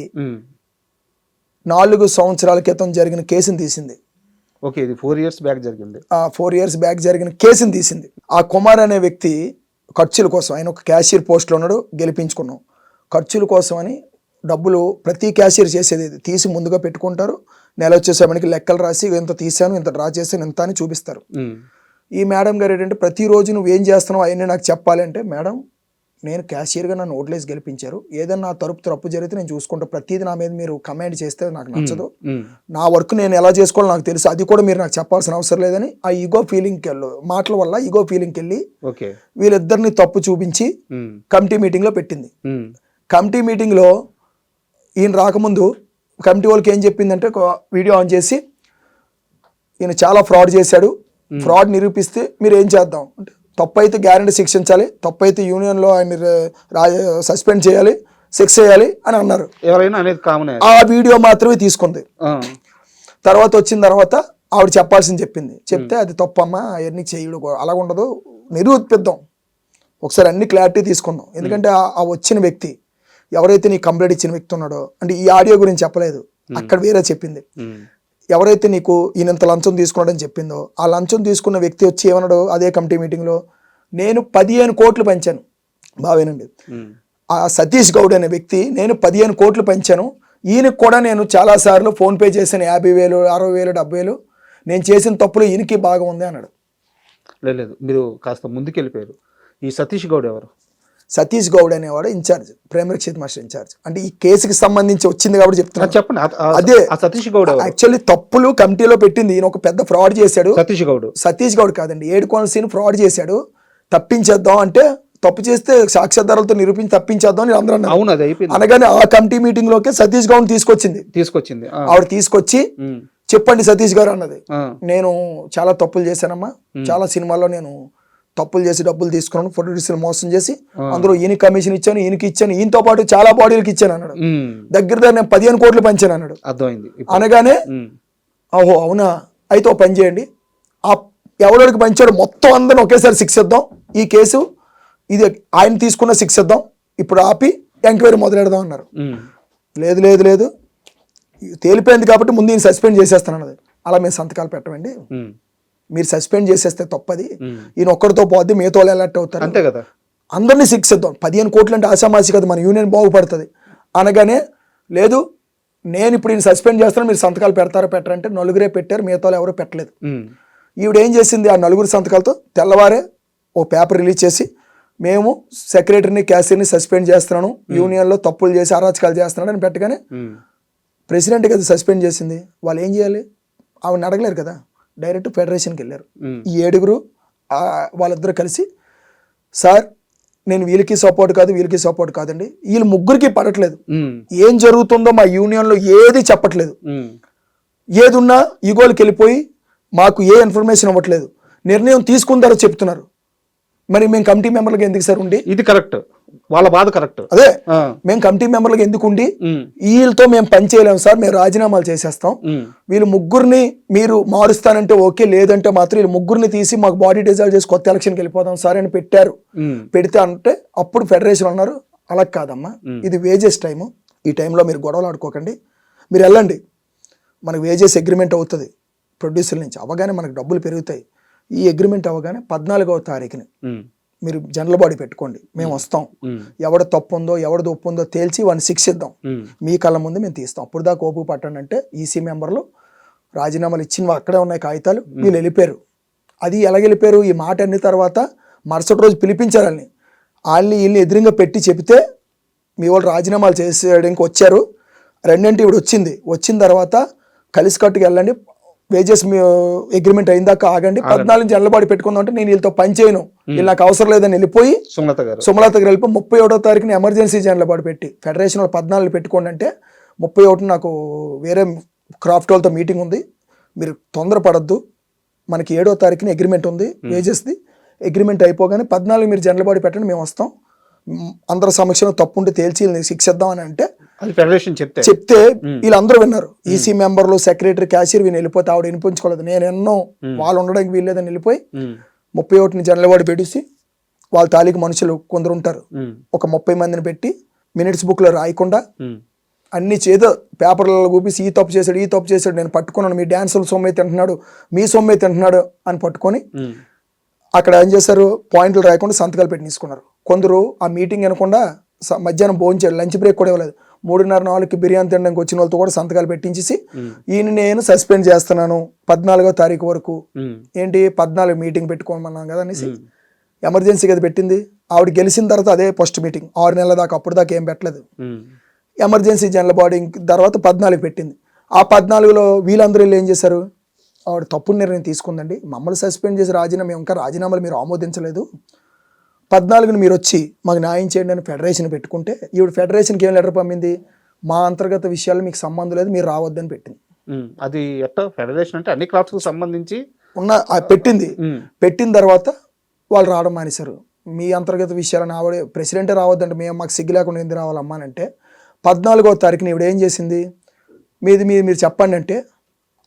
4 సంవత్సరాల క్రితం జరిగిన కేసును తీసింది. 4 years బ్యాక్ జరిగింది. 4 years బ్యాక్ జరిగిన కేసును తీసింది. ఆ కుమార్ అనే వ్యక్తి ఖర్చుల కోసం, ఆయన ఒక క్యాషియర్ పోస్ట్లో ఉన్నాడు, గెలిపించుకున్నాం. ఖర్చుల కోసమని డబ్బులు ప్రతి క్యాషియర్ చేసేది ఇది. తీసి ముందుగా పెట్టుకుంటారు, నెల వచ్చేసేపటికి లెక్కలు రాసి ఇంత తీసాను, ఇంత డ్రా చేశాను, ఇంత అని చూపిస్తారు. ఈ మేడం గారు ఏంటంటే ప్రతిరోజు నువ్వు ఏం చేస్తున్నావు అవన్నీ నాకు చెప్పాలి అంటే, మేడం నేను క్యాషియర్గా నన్ను ఓట్లేసి గెలిపించారు, ఏదైనా నా తప్పు జరిగితే నేను చూసుకుంటా, ప్రతిదీ నా మీద మీరు కమెంట్ చేస్తే నాకు నచ్చదు, నా వర్క్ నేను ఎలా చేసుకోవాలో నాకు తెలుసు, అది కూడా మీరు నాకు చెప్పాల్సిన అవసరం లేదని ఆ ఈగో ఫీలింగ్కి మాటల వల్ల ఈగో ఫీలింగ్కి వెళ్ళి వీళ్ళిద్దరిని తప్పు చూపించి కమిటీ మీటింగ్లో పెట్టింది. కమిటీ మీటింగ్లో ఈయన రాకముందు కమిటీ వాళ్ళకి ఏం చెప్పిందంటే, వీడియో ఆన్ చేసి ఈయన చాలా ఫ్రాడ్ చేశాడు, ఫ్రాడ్ నిరూపిస్తే మీరు ఏం చేద్దాం అంటే, తప్పు అయితే గ్యారెంటీ శిక్షించాలి, తప్పు అయితే యూనియన్లో ఆయన సస్పెండ్ చేయాలి, శిక్ష చేయాలి అని అన్నారు. ఎవరైనా అనేది కామన్. ఆ వీడియో మాత్రమే తీసుకుంది. తర్వాత వచ్చిన తర్వాత ఆవిడ చెప్పాల్సింది చెప్తే అది తప్పమ్మా, అవన్నీ చేయడు, అలా ఉండదు, నిరూపిద్దాం, ఒకసారి అన్ని క్లారిటీ తీసుకుందాం. ఎందుకంటే ఆ వచ్చిన వ్యక్తి ఎవరైతే నీ కంప్లైంట్ ఇచ్చిన వ్యక్తి ఉన్నాడో, అంటే ఈ ఆడియో గురించి చెప్పలేదు, అక్కడ వేరే చెప్పింది, ఎవరైతే నీకు ఈయనంత లంచం తీసుకున్నాడని చెప్పిందో ఆ లంచం తీసుకున్న వ్యక్తి వచ్చి ఏమన్నాడు అదే కమిటీ మీటింగ్లో, నేను 15 కోట్లు పంచాను. బావేనండి, ఆ సతీష్ గౌడ్ అనే వ్యక్తి నేను 15 కోట్లు పంచాను, ఈయనకు కూడా నేను చాలాసార్లు ఫోన్పే చేశాను, 50,000, 60,000, 70,000, నేను చేసిన తప్పులు ఈయనకి బాగా ఉంది అన్నాడు. లేదు, మీరు కాస్త ముందుకు వెళ్ళిపోయారు. ఈ సతీష్ గౌడ్ ఎవరు? సతీష్ గౌడ్ అనేవాడు ఇన్ఛార్జ్, ప్రైమరీ క్షేత్ర మాస్టర్ ఇన్ఛార్జ్. అంటే ఈ కేసుకి సంబంధించి వచ్చింది కాబట్టి చెప్తున్నాను. చెప్పండి. అదే సతీష్ గౌడ్ యాక్చువల్లీ తప్పులు కమిటీలో పెట్టింది ఈయన, ఒక పెద్ద ఫ్రాడ్ చేశాడు. సతీష్ గౌడ్ కాదండి, ఏడుకోనసీని ఫ్రాడ్ చేశాడు, తప్పించేద్దాం అంటే, తప్పు చేస్తే సాక్ష్యాధారాలతో నిరూపించి తప్పించేద్దాం అని అందరూ అన్నారు. అనగానే ఆ కమిటీ మీటింగ్ లోకే సతీష్ గౌడ్ తీసుకొచ్చింది. ఆవిడ తీసుకొచ్చి చెప్పండి సతీష్ గారు అన్నది, నేను చాలా తప్పులు చేశానమ్మా, చాలా సినిమాల్లో నేను తప్పులు చేసి డబ్బులు తీసుకున్నాను, ప్రొడ్యూసర్ మోసం చేసి, అందులో ఈయన కమిషన్ ఇచ్చాను, ఈయనతో పాటు చాలా బాడీలకు ఇచ్చాను అన్నాడు. దగ్గర నేను 15 కోట్లు పంచాను అన్నాడు. అనగానే ఓహో అవునా, అయితే ఓ పని చేయండి, ఆ ఎవరికి పంచాడు మొత్తం అందరిని ఒకేసారి శిక్షిద్దాం, ఈ కేసు ఇది ఆయన తీసుకున్న శిక్షిద్దాం, ఇప్పుడు ఆపి ఎంక్వైరీ మొదలెడదాం అన్నారు. లేదు తేలిపోయింది కాబట్టి ముందు ఈయన సస్పెండ్ చేసేస్తాను అన్నది. అలా మేము సంతకాలు పెట్టమండి, మీరు సస్పెండ్ చేసేస్తే తప్పది, ఈయన ఒక్కడితో పోద్ది, మిగతా వాళ్ళు అలర్ట్ అవుతారు, అంతే కదా, అందరినీ శిక్షిద్దాం, 15 కోట్లు అంటే ఆశామాసి కదా, మన యూనియన్ బాగుపడుతుంది అనగానే, లేదు నేను ఇప్పుడు ఈయన సస్పెండ్ చేస్తాను, మీరు సంతకాలు పెట్టారంటే 4 పెట్టారు, మిగతా వాళ్ళు ఎవరు పెట్టలేదు. ఈవిడ ఏం చేసింది, ఆ 4 సంతకాలతో తెల్లవారే ఓ పేపర్ రిలీజ్ చేసి, మేము సెక్రటరీని క్యాషియర్ని సస్పెండ్ చేస్తున్నాను, యూనియన్లో తప్పులు చేసి అరాచకాలు చేస్తున్నాడు అని పెట్టగానే, ప్రెసిడెంట్ కదా సస్పెండ్ చేసింది, వాళ్ళు ఏం చేయాలి, ఆవిడని అడగలేరు కదా, డైరెక్ట్ ఫెడరేషన్కి వెళ్ళారు. ఈ 7 వాళ్ళిద్దరు కలిసి, సార్ నేను వీళ్ళకి సపోర్ట్ కాదండి, వీళ్ళు ముగ్గురికి పడట్లేదు, ఏం జరుగుతుందో మా యూనియన్లో ఏది చెప్పట్లేదు, ఏది ఉన్నా ఈగోలకి వెళ్ళిపోయి మాకు ఏ ఇన్ఫర్మేషన్ ఇవ్వట్లేదు, నిర్ణయం తీసుకుంటారో చెప్తున్నారు, మరి మేము కమిటీ మెంబర్లకు ఎందుకు సార్ ఉండి, ఇది కరెక్ట్, వాళ్ళ బాధ కరెక్ట్, అదే మేము కమిటీ మెంబర్లకు ఎందుకు ఉండి వీళ్ళతో మేము పని చేయలేము సార్, మేము రాజీనామాలు చేసేస్తాం, వీళ్ళు ముగ్గురిని మీరు మారుస్తానంటే ఓకే, లేదంటే మాత్రం వీళ్ళు ముగ్గురిని తీసి మాకు బాడీ డిజాల్వ్ చేసి కొత్త ఎలక్షన్కి వెళ్ళిపోతాం సార్ అని పెట్టారు. పెడితే అంటే అప్పుడు ఫెడరేషన్ అన్నారు, అలా కాదమ్మా, ఇది వేజెస్ టైము, ఈ టైంలో మీరు గొడవలు ఆడుకోకండి, మీరు వెళ్ళండి, మనకు వేజెస్ అగ్రిమెంట్ అవుతుంది ప్రొడ్యూసర్ నుంచి, అవగానే మనకు డబ్బులు పెరుగుతాయి, ఈ అగ్రిమెంట్ అవగానే 14వ తారీఖుని మీరు జనరల్ బాడీ పెట్టుకోండి, మేము వస్తాం, ఎవడ తప్పు ఉందో ఎవడది ఒప్పు ఉందో తేల్చి వాడిని శిక్షిద్దాం, మీ కళ్ళ ముందు మేము తీస్తాం, అప్పుడు దాకా ఓపు పట్టండి అంటే ఈసీ మెంబర్లు రాజీనామాలు ఇచ్చిన అక్కడే ఉన్నాయి కాగితాలు, వీళ్ళు వెళ్ళిపోయారు. అది ఎలా వెళ్ళిపోయారు, ఈ మాట అన్ని తర్వాత మరుసటి రోజు పిలిపించారు వాళ్ళని వీళ్ళని ఎదురుగా పెట్టి చెబితే మీ వాళ్ళు రాజీనామాలు చేసేయడానికి వచ్చారు, రెండింటి ఇప్పుడు వచ్చిన తర్వాత కలిసికట్టుకు వెళ్ళండి, వేజెస్ అగ్రిమెంట్ అయిందాక ఆగండి, 14 జనరల్ పెట్టుకుందాం అంటే నేను వీళ్ళతో పని చేయను, వీళ్ళు నాకు అవసరం లేదని వెళ్ళిపోయి సుమలత గారు వెళ్ళిపోయి 31వ తారీఖుని ఎమర్జెన్సీ జనరల్ పెట్టి ఫెడరేషన్ 14 పెట్టుకోండి అంటే 31 నాకు వేరే క్రాఫ్ట్ వాళ్ళతో మీటింగ్ ఉంది, మీరు తొందరపడద్దు, మనకి 7వ తారీఖుని అగ్రిమెంట్ ఉంది వేజెస్ది, అగ్రిమెంట్ అయిపోగానే 14 మీరు జనరల్ బాడీ పెట్టండి, మేము వస్తాం, అందరి సమక్షంలో తప్పు ఉంటే తేల్చి శిక్షిద్దాం అని అంటే చెప్తే వీళ్ళందరూ విన్నారు, ఈసీ మెంబర్లు సెక్రటరీ క్యాషియర్ వీళ్ళు వెళ్ళిపోతే ఆవిడ వినిపించుకోలేదు, నేను ఎన్నో వాళ్ళు ఉండడానికి వీల్లేదని వెళ్ళిపోయి 31ని జనరల్ బాడీ పెట్టేసి వాళ్ళ తాలూకు మనుషులు కొందరు ఉంటారు, ఒక 30 మందిని పెట్టి మినిట్స్ బుక్ లో రాయకుండా అన్ని చేదో పేపర్లలో చూపిసి ఈ తప్పు చేశాడు నేను పట్టుకున్నాను, మీ డాన్సులు సొమ్మే తింటున్నాడు, మీ సొమ్మే తింటున్నాడు అని పట్టుకొని అక్కడ ఏం చేశారు, పాయింట్లు రాయకుండా సంతకాలు పెట్టి తీసుకున్నారు. కొందరు ఆ మీటింగ్ అనకుండా మధ్యాహ్నం భోంచాడు, లంచ్ బ్రేక్ కూడా ఇవ్వలేదు. 3:30-4కి బిర్యానీ తినడానికి వచ్చిన వాళ్ళతో కూడా సంతకాలు పెట్టించేసి ఈయన నేను సస్పెండ్ చేస్తున్నాను 14వ తారీఖు వరకు. ఏంటి 14 మీటింగ్ పెట్టుకోమన్నాం కదా అనేసి ఎమర్జెన్సీ కదా పెట్టింది. ఆవిడ గెలిచిన తర్వాత అదే ఫస్ట్ మీటింగ్ 6 నెలల దాకా, అప్పుడు దాకా ఏం పెట్టలేదు. ఎమర్జెన్సీ జనరల్ బాడీ తర్వాత 14 పెట్టింది. ఆ 14లో వీళ్ళందరూ వెళ్ళి ఏం చేశారు, ఆవిడ తప్పుడు నిర్ణయం తీసుకుందండి, మమ్మల్ని సస్పెండ్ చేసి రాజీనామా, ఇంకా రాజీనామాలు మీరు ఆమోదించలేదు, 14ని మీరు వచ్చి మాకు న్యాయం చేయండి అని ఫెడరేషన్ పెట్టుకుంటే ఈవిడ ఫెడరేషన్కి ఏం లెటర్ పంపింది, మా అంతర్గత విషయాలు మీకు సంబంధం లేదు, మీరు రావద్దని పెట్టింది. అది ఎట్లా ఫెడరేషన్ అంటే అన్ని క్లబ్స్కి సంబంధించి పెట్టింది. పెట్టిన తర్వాత వాళ్ళు రావడం మానేశారు. మీ అంతర్గత విషయాలను ఆవిడ ప్రెసిడెంటే రావద్దంటే మాకు సిగ్గు లేకుండా ఎందుకు రావాలమ్మా అంటే 14వ తారీఖున ఈవిడ ఏం చేసింది, మీరు చెప్పండి అంటే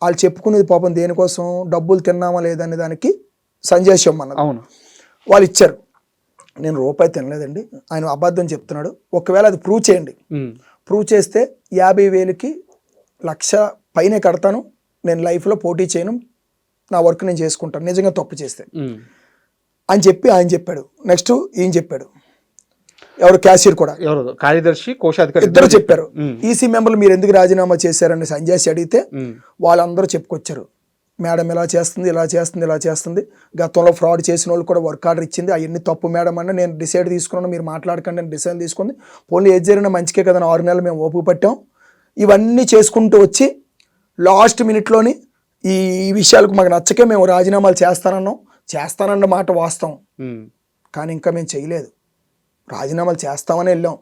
వాళ్ళు చెప్పుకునేది పాపం దేనికోసం, డబ్బులు తిన్నామా లేదనే దానికి సంజయ్ అన్నది. అవును, వాళ్ళు ఇచ్చారు. నేను రూపాయి తినలేదండి, ఆయన అబద్ధం చెప్తున్నాడు, ఒకవేళ అది ప్రూవ్ చేయండి, ప్రూవ్ చేస్తే 50,000కి 1,00,000 పైనే కడతాను, నేను లైఫ్లో పోటీ చేయను, నా వర్క్ నేను చేసుకుంటాను నిజంగా తప్పు చేస్తే అని చెప్పి ఆయన చెప్పాడు. నెక్స్ట్ ఈయన చెప్పాడు, ఎవరు క్యాషియర్ కూడా, ఎవరు కార్యదర్శి కోశాధికారి ఇద్దరు చెప్పారు. ఈసీ మెంబర్లు మీరు ఎందుకు రాజీనామా చేశారని సంజయ్ అడిగితే వాళ్ళందరూ చెప్పుకొచ్చారు, మేడం ఇలా చేస్తుంది, ఇలా చేస్తుంది, ఇలా చేస్తుంది, గతంలో ఫ్రాడ్ చేసిన వాళ్ళు కూడా వర్క్ ఆర్డర్ ఇచ్చింది, అవన్నీ తప్పు మేడం అన్న, నేను డిసైడ్ తీసుకున్నాను, మీరు మాట్లాడకండి, నేను డిసైడ్ తీసుకుంది, పోనీ ఏది జరిగినా మంచికే కదా, 6 నెలలు మేము ఓపిక పట్టాం. ఇవన్నీ చేసుకుంటూ వచ్చి లాస్ట్ మినిట్లోని ఈ విషయాలకు మాకు నచ్చకే మేము రాజీనామాలు చేస్తానన్న మాట వాస్తవం, కానీ ఇంకా మేము చేయలేదు, రాజీనామాలు చేస్తామని వెళ్ళాం,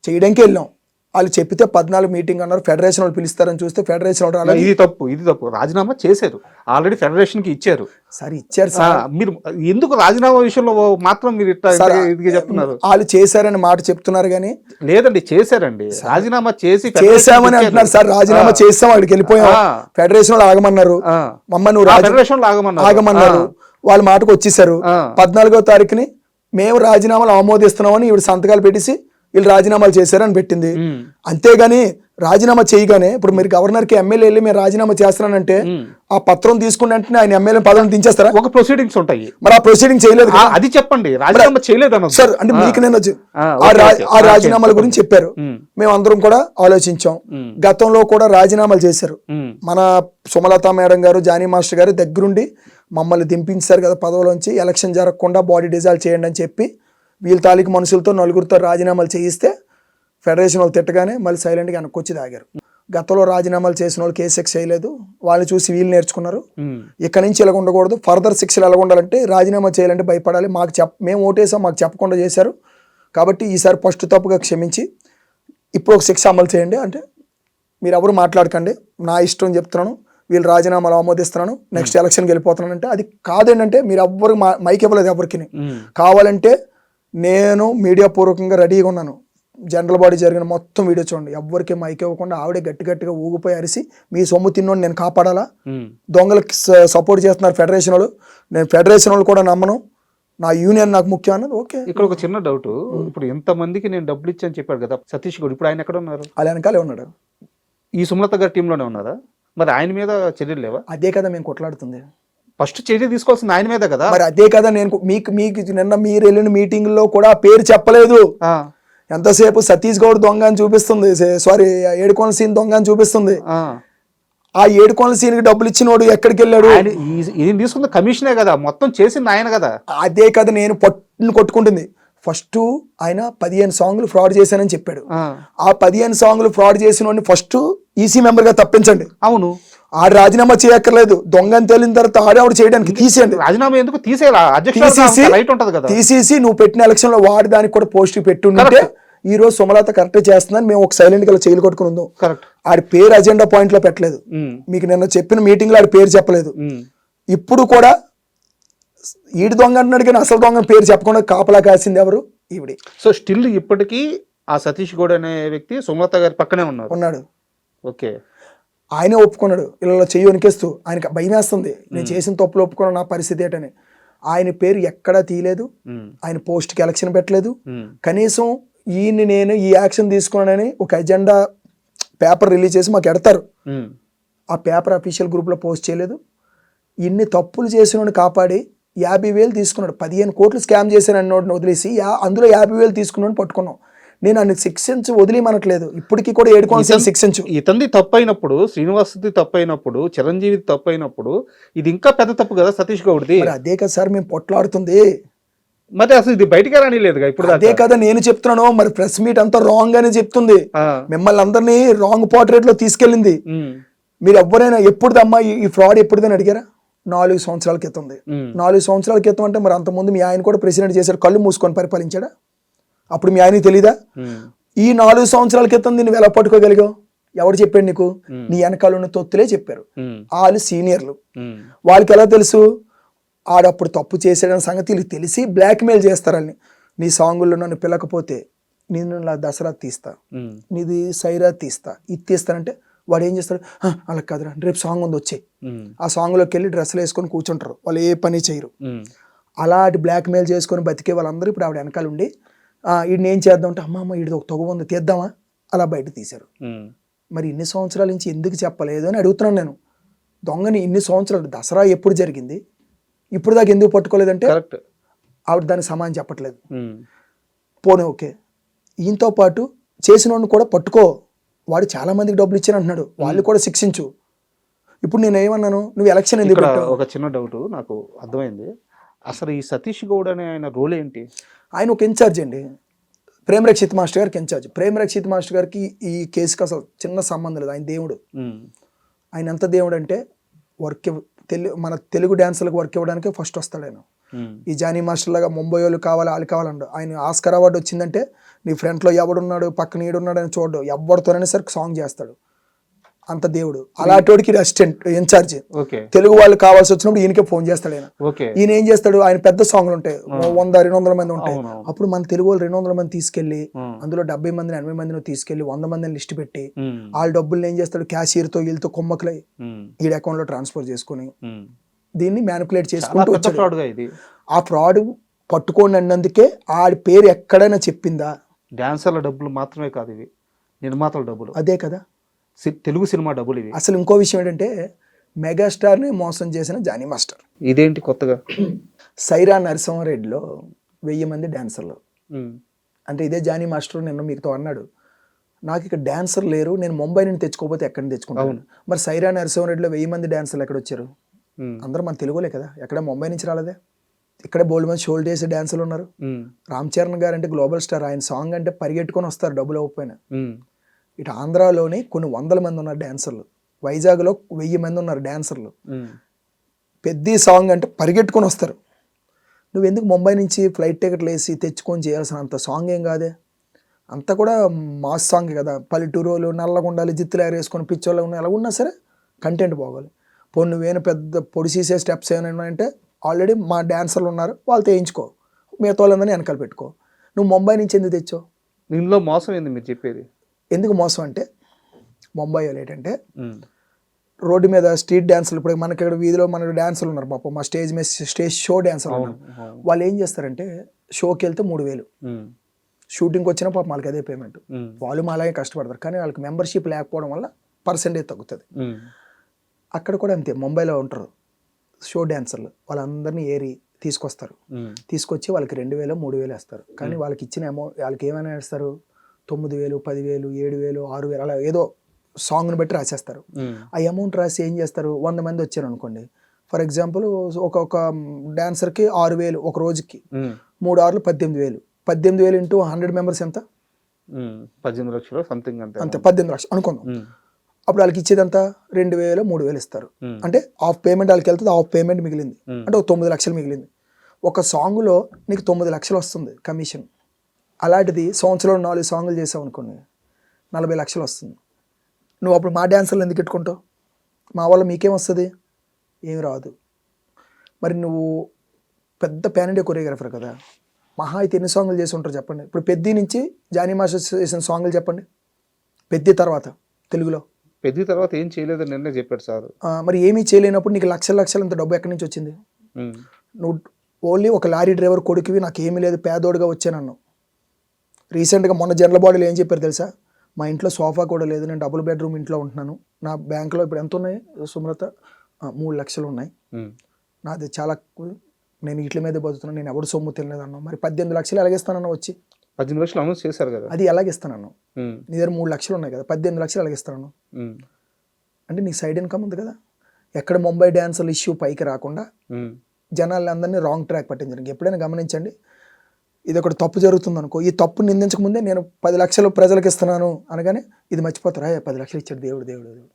చేయడానికి వెళ్ళాం. వాళ్ళు చెప్పితే 14 మీటింగ్ అన్నారు, ఫెడరేషన్ వాళ్ళు పిలుస్తారని చూస్తే ఫెడరేషన్ వాళ్ళు ఇది తప్పు రాజీనామా చేశారు, ఆల్రెడీ ఫెడరేషన్ కి ఇచ్చారు. సరే ఇచ్చారు సార్, మీరు ఎందుకు రాజీనామా విషయంలో మాత్రం మీరు చెప్తున్నారు, వాళ్ళు చేశారని మాట చెప్తున్నారు కానీ లేదండి, చేశారండి, రాజీనామా చేశామని అంటున్నారు సార్, రాజీనామా చేస్తాం, వాడికి వెళ్ళిపోయాం, ఫెడరేషన్ వాళ్ళు ఆగమన్నారు, మమ్మ నువ్వు ఫెడరేషన్ ఆగమన్నారు, వాళ్ళ మాటకు వచ్చేసారు. 14వ తారీఖుని మేము రాజీనామాలు ఆమోదిస్తున్నామని ఈవిడ సంతకాలు పెట్టేసి వీళ్ళు రాజీనామాలు చేశారని పెట్టింది. అంతేగాని రాజీనామా చేయగానే ఇప్పుడు మీరు గవర్నర్కి ఎమ్మెల్యే వెళ్ళి మీరు రాజీనామా చేస్తున్నానంటే ఆ పత్రం తీసుకున్న వెంటనే ఆయన ఎమ్మెల్యే పదవిని దించేస్తారా? ఒక ప్రొసీడింగ్స్ ఉంటాయి, మరి ఆ ప్రొసీడింగ్ చేయలేదు, అది చెప్పండి, రాజీనామా చేయలేదు సార్. అంటే మీకు నేను ఆ రాజీనామాల గురించి చెప్పారు, మేము అందరం కూడా ఆలోచించాం. గతంలో కూడా రాజీనామాలు చేశారు, మన సుమలత మేడం గారు, జానీ మాస్టర్ గారు దగ్గరుండి మమ్మల్ని దింపించారు కదా పదవిలోంచి, ఎలక్షన్ జరగకుండా బాడీ డిజాల్వ్ చేయండి అని చెప్పి వీళ్ళ తాలూకు మనుషులతో 4గురితో రాజీనామాలు చేయిస్తే ఫెడరేషన్ వాళ్ళు తిట్టగానే మళ్ళీ సైలెంట్గా వెనక్కొచ్చి తాగారు. గతంలో రాజీనామాలు చేసిన వాళ్ళు కేసు శిక్ష చేయలేదు, వాళ్ళని చూసి వీళ్ళు నేర్చుకున్నారు, ఇక్కడ నుంచి ఇలా ఉండకూడదు, ఫర్దర్ శిక్షలు ఎలా ఉండాలంటే రాజీనామా చేయాలంటే భయపడాలి, మేము ఓటేసాం, మాకు చెప్పకుండా చేశారు కాబట్టి ఈసారి ఫస్ట్ తప్పుగా క్షమించి ఇప్పుడు ఒక శిక్ష అమలు చేయండి అంటే మీరు ఎవరు మాట్లాడకండి, నా ఇష్టం చెప్తున్నాను, వీళ్ళు రాజీనామాలు ఆమోదిస్తున్నాను, నెక్స్ట్ ఎలక్షన్కి వెళ్ళిపోతున్నాను అంటే అది కాదేంటంటే మీరు ఎవ్వరు మైక్ ఇవ్వలేదు ఎవరికి. కావాలంటే నేను మీడియా పూర్వకంగా రెడీగా ఉన్నాను, జనరల్ బాడీ జరిగిన మొత్తం వీడియో చూడండి, ఎవ్వరికి మైక్ ఇవ్వకుండా ఆవిడే గట్టిగా ఊగిపోయి అరిసి మీ సొమ్ము తిన్నోని నేను కాపాడాలా, దొంగలకి సపోర్ట్ చేస్తున్నారు ఫెడరేషన్ వాళ్ళు, నేను ఫెడరేషన్ వాళ్ళు కూడా నమ్మను, నా యూనియన్ నాకు ముఖ్యం అన్నది. ఓకే, ఇక్కడ ఒక చిన్న డౌట్, ఇప్పుడు ఎంతమందికి నేను డబ్బులు ఇచ్చాను చెప్పాడు కదా సతీష్ గౌడ్, ఇప్పుడు ఆయన ఎక్కడ ఉన్నారు? అలా వెనకాలే ఉన్నాడు, ఈ సుమలత గారి టీంలోనే ఉన్నారా? మరి ఆయన మీద చర్యలు లేవా? అదే కదా మేము కొట్లాడుతుంది, ఫస్ట్ చర్య తీసుకోవాల్సింది ఆయన మీద కదా. మరి అదే కదా నేను మీకు నిన్న మీరు వెళ్ళిన మీటింగ్ లో కూడా పేరు చెప్పలేదు, ఎంతసేపు సతీష్ గౌడ్ దొంగ అని చూపిస్తుంది, సారీ ఏడుకోన సీన్ దొంగ అని చూపిస్తుంది. ఆ ఏడుకోన సీన్ కి డబ్బులు ఇచ్చినోడు ఎక్కడికి వెళ్ళాడు? ఈయన తీసుకున్న కమిషనే కదా, మొత్తం చేసింది ఆయన కదా. అదే కదా నేను పట్టును కొట్టుకుంటుంది. ఫస్ట్ ఆయన 15 సాంగ్లు ఫ్రాడ్ చేశానని చెప్పాడు, ఆ 15 సాంగ్లు ఫ్రాడ్ చేసిన ఫస్ట్ ఈసీ మెంబర్ గా తప్పించండి. అవును, ఆడు రాజీనామా చేయక్కర్లేదు, దొంగ అని తేలిన తర్వాత ఆవిడ చేయడానికి తీసేయండి, రాజీనామా ఎందుకు తీసేసి నువ్వు పెట్టిన ఎలక్షన్ లో వాడి దానికి కూడా పోస్ట్ పెట్టుంటే ఈ రోజు సుమలత కరెక్ట్ చేస్తుందని మేము ఒక సైలెంట్ గా చేయలు కొట్టుకుని ఉందాం. ఆడి పేరు అజెండా పాయింట్ లో పెట్టలేదు, మీకు నిన్న చెప్పిన మీటింగ్ లో ఆడి పేరు చెప్పలేదు, ఇప్పుడు కూడా ఈడి దొంగ అంటున్నాడు కానీ అసలు దొంగ పేరు చెప్పకుండా కాపలా కాసింది ఎవరు? ఈవిడి. సో స్టిల్ ఇప్పటికీ ఆ సతీష్ గౌడ్ అనే వ్యక్తి సుమలత గారి పక్కనే ఉన్నాడు. ఓకే, ఆయనే ఒప్పుకున్నాడు, ఇలా చెయ్యి వనికేస్తూ ఆయనకి భయం వేస్తుంది, నేను చేసిన తప్పులు ఒప్పుకున్నాను, నా పరిస్థితి ఏంటని. ఆయన పేరు ఎక్కడా తీయలేదు, ఆయన పోస్ట్కి ఎలక్షన్ పెట్టలేదు, కనీసం ఈయన్ని నేను ఈ యాక్షన్ తీసుకున్నానని ఒక ఎజెండా పేపర్ రిలీజ్ చేసి మాకు ఎడతారు, ఆ పేపర్ అఫీషియల్ గ్రూప్లో పోస్ట్ చేయలేదు. ఇన్ని తప్పులు చేసిన కాపాడి 50,000 తీసుకున్నాడు. 15 కోట్లు స్కామ్ చేశాను అన్నోడిని వదిలేసి అందులో 50,000 తీసుకున్నాడు పట్టుకున్నాం. నేను అన్ని శిక్షించి వదిలేమనట్లేదు, ఇప్పటికీ కూడా 7 కాన్సెప్ట్ శిక్షించు. ఇతంది తప్పు అయినప్పుడు, శ్రీనివాస్ది తప్పు అయినప్పుడు, చిరంజీవి తప్పు అయినప్పుడు ఇది ఇంకా పెద్ద తప్పు కదా సతీష్ గౌడ్ది. మరి అదే కదా సార్ మేము పొట్లాడుతుంది, మరి అసలు ఇది బయటికి రానిలేదుగా ఇప్పుడు అదే కదా నేను చెప్తున్నాను. మరి ప్రెస్ మీట్ అంతా రాంగ్ అని చెప్తుంది, మిమ్మల్ని అందరినీ రాంగ్ పోర్ట్రేట్ లో తీసుకెళ్ళింది. మీరు ఎవరైనా ఎప్పుడుదమ్మా ఈ ఫ్రాడ్ ఎప్పుడుదని అడిగారా? 4 సంవత్సరాల క్రితం. 4 సంవత్సరాల క్రితం అంటే మరి అంతకుముందు మీ ఆయన కూడా ప్రెసిడెంట్ చేశాడు, కళ్ళు మూసుకొని పరిపాలించాడా? అప్పుడు మీ ఆయనకి తెలీదా? ఈ 4 సంవత్సరాల క్రితం నువ్వు ఎలా పట్టుకోగలిగావు? ఎవరు చెప్పాడు నీకు? నీ వెనకాల ఉన్న తొత్తులే చెప్పారు. వాళ్ళు సీనియర్లు, వాళ్ళకి ఎలా తెలుసు ఆడప్పుడు తప్పు చేసాడని సంగతి వీళ్ళకి తెలిసి బ్లాక్మెయిల్ చేస్తారని. నీ సాంగుల్లో నన్ను పిలకపోతే నేను నా దసరా తీస్తా, నీది సైరా తీస్తా, ఇది తీస్తానంటే వాడు ఏం చేస్తాడు? అలా కాదురా, రేపు సాంగ్ ఉంది వచ్చే, ఆ సాంగ్లోకి వెళ్ళి డ్రెస్సులు వేసుకొని కూర్చుంటారు, వాళ్ళు ఏ పని చేయరు. అలాంటి బ్లాక్మెయిల్ చేసుకొని బతికే వాళ్ళందరూ ఇప్పుడు ఆవిడ వెనకాల ఉండి వీడిని ఏం చేద్దాం అంటే, అమ్మ వీడిది ఒక తొగ ఉంది తీద్దామా, అలా బయట తీశారు. మరి ఇన్ని సంవత్సరాల నుంచి ఎందుకు చెప్పలేదు అని అడుగుతున్నాను నేను. దొంగని ఇన్ని సంవత్సరాలు, దసరా ఎప్పుడు జరిగింది, ఇప్పుడు దాకా ఎందుకు పట్టుకోలేదంటే ఆవిడ దానికి సమాధానం చెప్పట్లేదు. పోనీ ఓకే, ఈయనతో పాటు చేసిన కూడా పట్టుకో, వాడు చాలా మందికి డబ్బులు ఇచ్చాను అంటున్నాడు, వాళ్ళు కూడా శిక్షించు. ఇప్పుడు నేను ఏమన్నాను, నువ్వు ఎలక్షన్ ఎందుకు పెట్టావు? ఒక చిన్న డౌట్ నాకు అర్థమైంది. అసలు ఈ సతీష్ గౌడ్ అనే ఆయన రోల్ ఏంటి? ఆయన ఒక ఇన్ఛార్జ్ అండి, ప్రేమ్ రక్షిత్ మాస్టర్ గారికి ఇన్ఛార్జ్. ప్రేమ్ రక్షిత్ మాస్టర్ గారికి ఈ కేసుకి అసలు చిన్న సంబంధం లేదు, ఆయన దేవుడు. ఆయన ఎంత దేవుడు అంటే వర్క్ మన తెలుగు డాన్సర్లకు వర్క్ ఇవ్వడానికి ఫస్ట్ వస్తాడు ఆయన. ఈ జానీ మాస్టర్ లాగా ముంబై వాళ్ళు కావాలి వాళ్ళు కావాలండు. ఆయన ఆస్కర్ అవార్డు వచ్చిందంటే నీ ఫ్రంట్లో ఎవడున్నాడు పక్కన ఈడున్నాడు అని చూడడు, ఎవరితోనైనా సరే సాంగ్ చేస్తాడు, అంత దేవుడు. అలాంటివాడికి అసిస్టెంట్ ఇన్ఛార్జ్. తెలుగు వాళ్ళు కావాల్సి వచ్చినప్పుడు ఈయనకే ఫోన్ చేస్తాడు ఆయన. ఈయన ఏం చేస్తాడు, ఆయన పెద్ద సాంగ్లు ఉంటాయి, 100-200 మంది ఉంటాయి. అప్పుడు మన తెలుగు వాళ్ళు 200 మంది తీసుకెళ్లి అందులో 70 మందిని 80 మందిని తీసుకెళ్లి 100 మందిని లిస్ట్ పెట్టి వాళ్ళ డబ్బులు ఏం చేస్తాడు, క్యాషియర్ తో వీళ్ళతో కొమ్మకులై ఈ అకౌంట్ లో ట్రాన్స్ఫర్ చేసుకుని దీన్ని మ్యానిపులేట్ చేసుకుంటూ వచ్చాడు. ఆ ఫ్రాడ్ పట్టుకోండి అన్నందుకే ఆడి పేరు ఎక్కడైనా చెప్పిందా? డాన్సర్ల డబ్బులు మాత్రమే కాదు, ఇవి నిర్మాతల డబ్బులు. అదే కదా తెలుగు సినిమా డబ్బులు ఇవి. అసలు ఇంకో విషయం ఏంటంటే మెగాస్టార్ని మోసం చేసిన జానీ మాస్టర్. ఇదేంటి కొత్తగా? సైరా నరసింహారెడ్డిలో 1000 మంది డాన్సర్లు. అంటే ఇదే జానీ మాస్టర్ నిన్న మీతో అన్నాడు, నాకు ఇక్కడ డాన్సర్ లేరు, నేను ముంబై నుండి తెచ్చుకోకపోతే ఎక్కడి నుంచి తెచ్చుకుంటాను. మరి సైరా నరసింహారెడ్డిలో 1000 మంది డాన్సర్లు ఎక్కడ వచ్చారు? అందరూ మన తెలుగులే కదా, ఎక్కడ ముంబై నుంచి రాలేదే. ఇక్కడే బోల్డ్ మంది షోల్డ్ చేసే డాన్సర్లు ఉన్నారు. రామ్ చరణ్ గారు అంటే గ్లోబల్ స్టార్, ఆయన సాంగ్ అంటే పరిగెట్టుకొని వస్తారు డబ్బులు అవ్వకపోయినా. ఇటు ఆంధ్రాలోనే కొన్ని 100 మంది ఉన్నారు డాన్సర్లు, వైజాగ్లో 1000 మంది ఉన్నారు డాన్సర్లు. పెద్ద సాంగ్ అంటే పరిగెట్టుకొని వస్తారు. నువ్వు ఎందుకు ముంబై నుంచి ఫ్లైట్ టికెట్లు వేసి తెచ్చుకొని చేయాల్సిన అంత సాంగ్ ఏం కాదే, అంతా కూడా మాస్ సాంగ్ కదా. పల్లెటూరులు నల్లగుండాలి, జిత్తులు వేసుకొని పిచ్చోళ్ళు ఉన్న ఎలా ఉన్నా సరే కంటెంట్ బాగోవాలి. పోనీ నువ్వేనా పెద్ద పొడిసీసే స్టెప్స్ ఏమైనా అంటే ఆల్రెడీ మా డాన్సర్లు ఉన్నారు, వాళ్ళతో వేయించుకో, మిగతా వాళ్ళందరినీ వెనకాల పెట్టుకో. నువ్వు ముంబై నుంచి ఎందుకు తెచ్చావు? దీనిలో మోసం ఏంది మీరు చెప్పేది? ఎందుకు మోసం అంటే, ముంబై వాళ్ళు ఏంటంటే రోడ్డు మీద స్ట్రీట్ డాన్సర్లు, ఇప్పుడు మనకి ఇక్కడ వీధిలో మన డాన్సర్లు ఉన్నారు పాపం, మా స్టేజ్ షో డాన్సర్లు ఉన్నారు. వాళ్ళు ఏం చేస్తారంటే షోకి వెళ్తే 3000, షూటింగ్కి వచ్చినా పాపం వాళ్ళకి అదే పేమెంట్. వాళ్ళు మా అలాగే కష్టపడతారు, కానీ వాళ్ళకి మెంబర్షిప్ లేకపోవడం వల్ల పర్సెంటేజ్ తగ్గుతుంది. అక్కడ కూడా అంతే, ముంబైలో ఉంటారు షో డాన్సర్లు, వాళ్ళందరినీ ఏరి తీసుకొస్తారు, తీసుకొచ్చి వాళ్ళకి 2000, 3000 వేస్తారు. కానీ వాళ్ళకి ఇచ్చిన అమౌంట్ వాళ్ళకి ఏమైనా వేస్తారు, 9000, 10,000, 7,000, 6,000 అలా ఏదో సాంగ్ని బట్టి రాసేస్తారు. ఆ అమౌంట్ రాసి ఏం చేస్తారు, 100 మంది వచ్చారు అనుకోండి, ఫర్ ఎగ్జాంపుల్ ఒక డాన్సర్కి 6,000 ఒక రోజుకి, 3 6 18,000. 18,000 ఇంటూ 100 మెంబర్స్ ఎంత? 18 లక్షలు సంథింగ్ అంతే. 18 లక్షలు అనుకుందాం. అప్పుడు వాళ్ళకి ఇచ్చేదంతా 2,000, 3,000 ఇస్తారు. అంటే హాఫ్ పేమెంట్ వాళ్ళకి వెళ్తుంది, హాఫ్ పేమెంట్ మిగిలింది, అంటే ఒక 9 లక్షలు మిగిలింది. ఒక సాంగ్లో నీకు 9 లక్షలు వస్తుంది కమిషన్. అలాంటిది సంవత్సరంలో 4 సాంగులు చేసావు అనుకోండి, 40 లక్షలు వస్తుంది. నువ్వు అప్పుడు మా డాన్సర్లు ఎందుకు పెట్టుకుంటావు? మా వల్ల మీకేం వస్తుంది? ఏమి రాదు. మరి నువ్వు పెద్ద పాన్ ఇండియా కొరియోగ్రాఫర్ కదా, మహా అయితే ఎన్ని సాంగులు చేసి ఉంటారు చెప్పండి. ఇప్పుడు పెద్ది నుంచి జానీ మాస్టర్ చేసిన సాంగులు చెప్పండి, పెద్ది తర్వాత తెలుగులో. పెద్ది తర్వాత ఏం చేయలేదని నిన్నే చెప్పాడు సార్. మరి ఏమీ చేయలేనప్పుడు నీకు లక్షల లక్షలు ఇంత డబ్బు ఎక్కడి నుంచి వచ్చింది? నువ్వు ఓన్లీ ఒక లారీ డ్రైవర్ కొడుకువి, నాకు ఏమీ లేదు పేదోడుగా వచ్చానన్నావు. రీసెంట్గా మొన్న జనరల్ బాడీలో ఏం చెప్పారు తెలుసా, మా ఇంట్లో సోఫా కూడా లేదు, నేను డబుల్ బెడ్రూమ్ ఇంట్లో ఉంటున్నాను, నా బ్యాంకులో ఇప్పుడు ఎంత ఉన్నాయి సుమలత, 3 లక్షలు ఉన్నాయి, నాది చాలా నేను వీటి మీద బతుకుతున్నాను, నేను ఎవడు సొమ్ము తినలేదన్నావు. మరి 18 లక్షలు ఎలాగిస్తానన్నా వచ్చి 18 లక్షలు అనౌన్స్ చేశారు కదా, అది ఎలాగిస్తానన్నా? నీ దగ్గర 3 లక్షలు ఉన్నాయి కదా, 18 లక్షలు ఎలాగిస్తాను అంటే నీకు సైడ్ ఇన్కమ్ ఉంది కదా. ఎక్కడ ముంబై డ్యాన్సర్ల ఇష్యూ పైకి రాకుండా జనాలందరినీ రాంగ్ ట్రాక్ పట్టించడానికి ఎప్పుడైనా గమనించండి. ఇది ఒకటి తప్పు జరుగుతుంది అనుకో, ఈ తప్పు నిందించకముందే నేను 10 లక్షలు ప్రజలకు ఇస్తున్నాను అనగానే ఇది మర్చిపోతారా, 10 లక్షలు ఇచ్చాడు దేవుడు దేవుడు దేవుడు.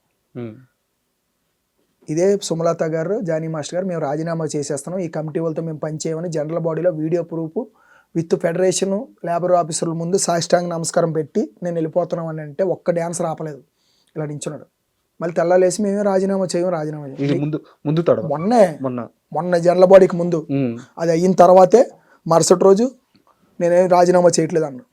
ఇదే సుమలత గారు, జానీ మాస్టర్ గారు, మేము రాజీనామా చేసేస్తున్నాం, ఈ కమిటీ వాళ్ళతో మేము పనిచేయమని జనరల్ బాడీలో video proof with federation labour ఆఫీసర్ల ముందు సాష్టాంగ నమస్కారం పెట్టి నేను వెళ్ళిపోతున్నాం అని అంటే ఒక్క డ్యాన్సర్ ఆపలేదు, ఇలా నించున్నాడు. మళ్ళీ తెల్లాలేసి మేమే రాజీనామా చేయం. మొన్న జనరల్ బాడీకి ముందు అది అయిన తర్వాతే మరుసటి రోజు నేనేం రాజీనామా చేయట్లేదు అన్నా.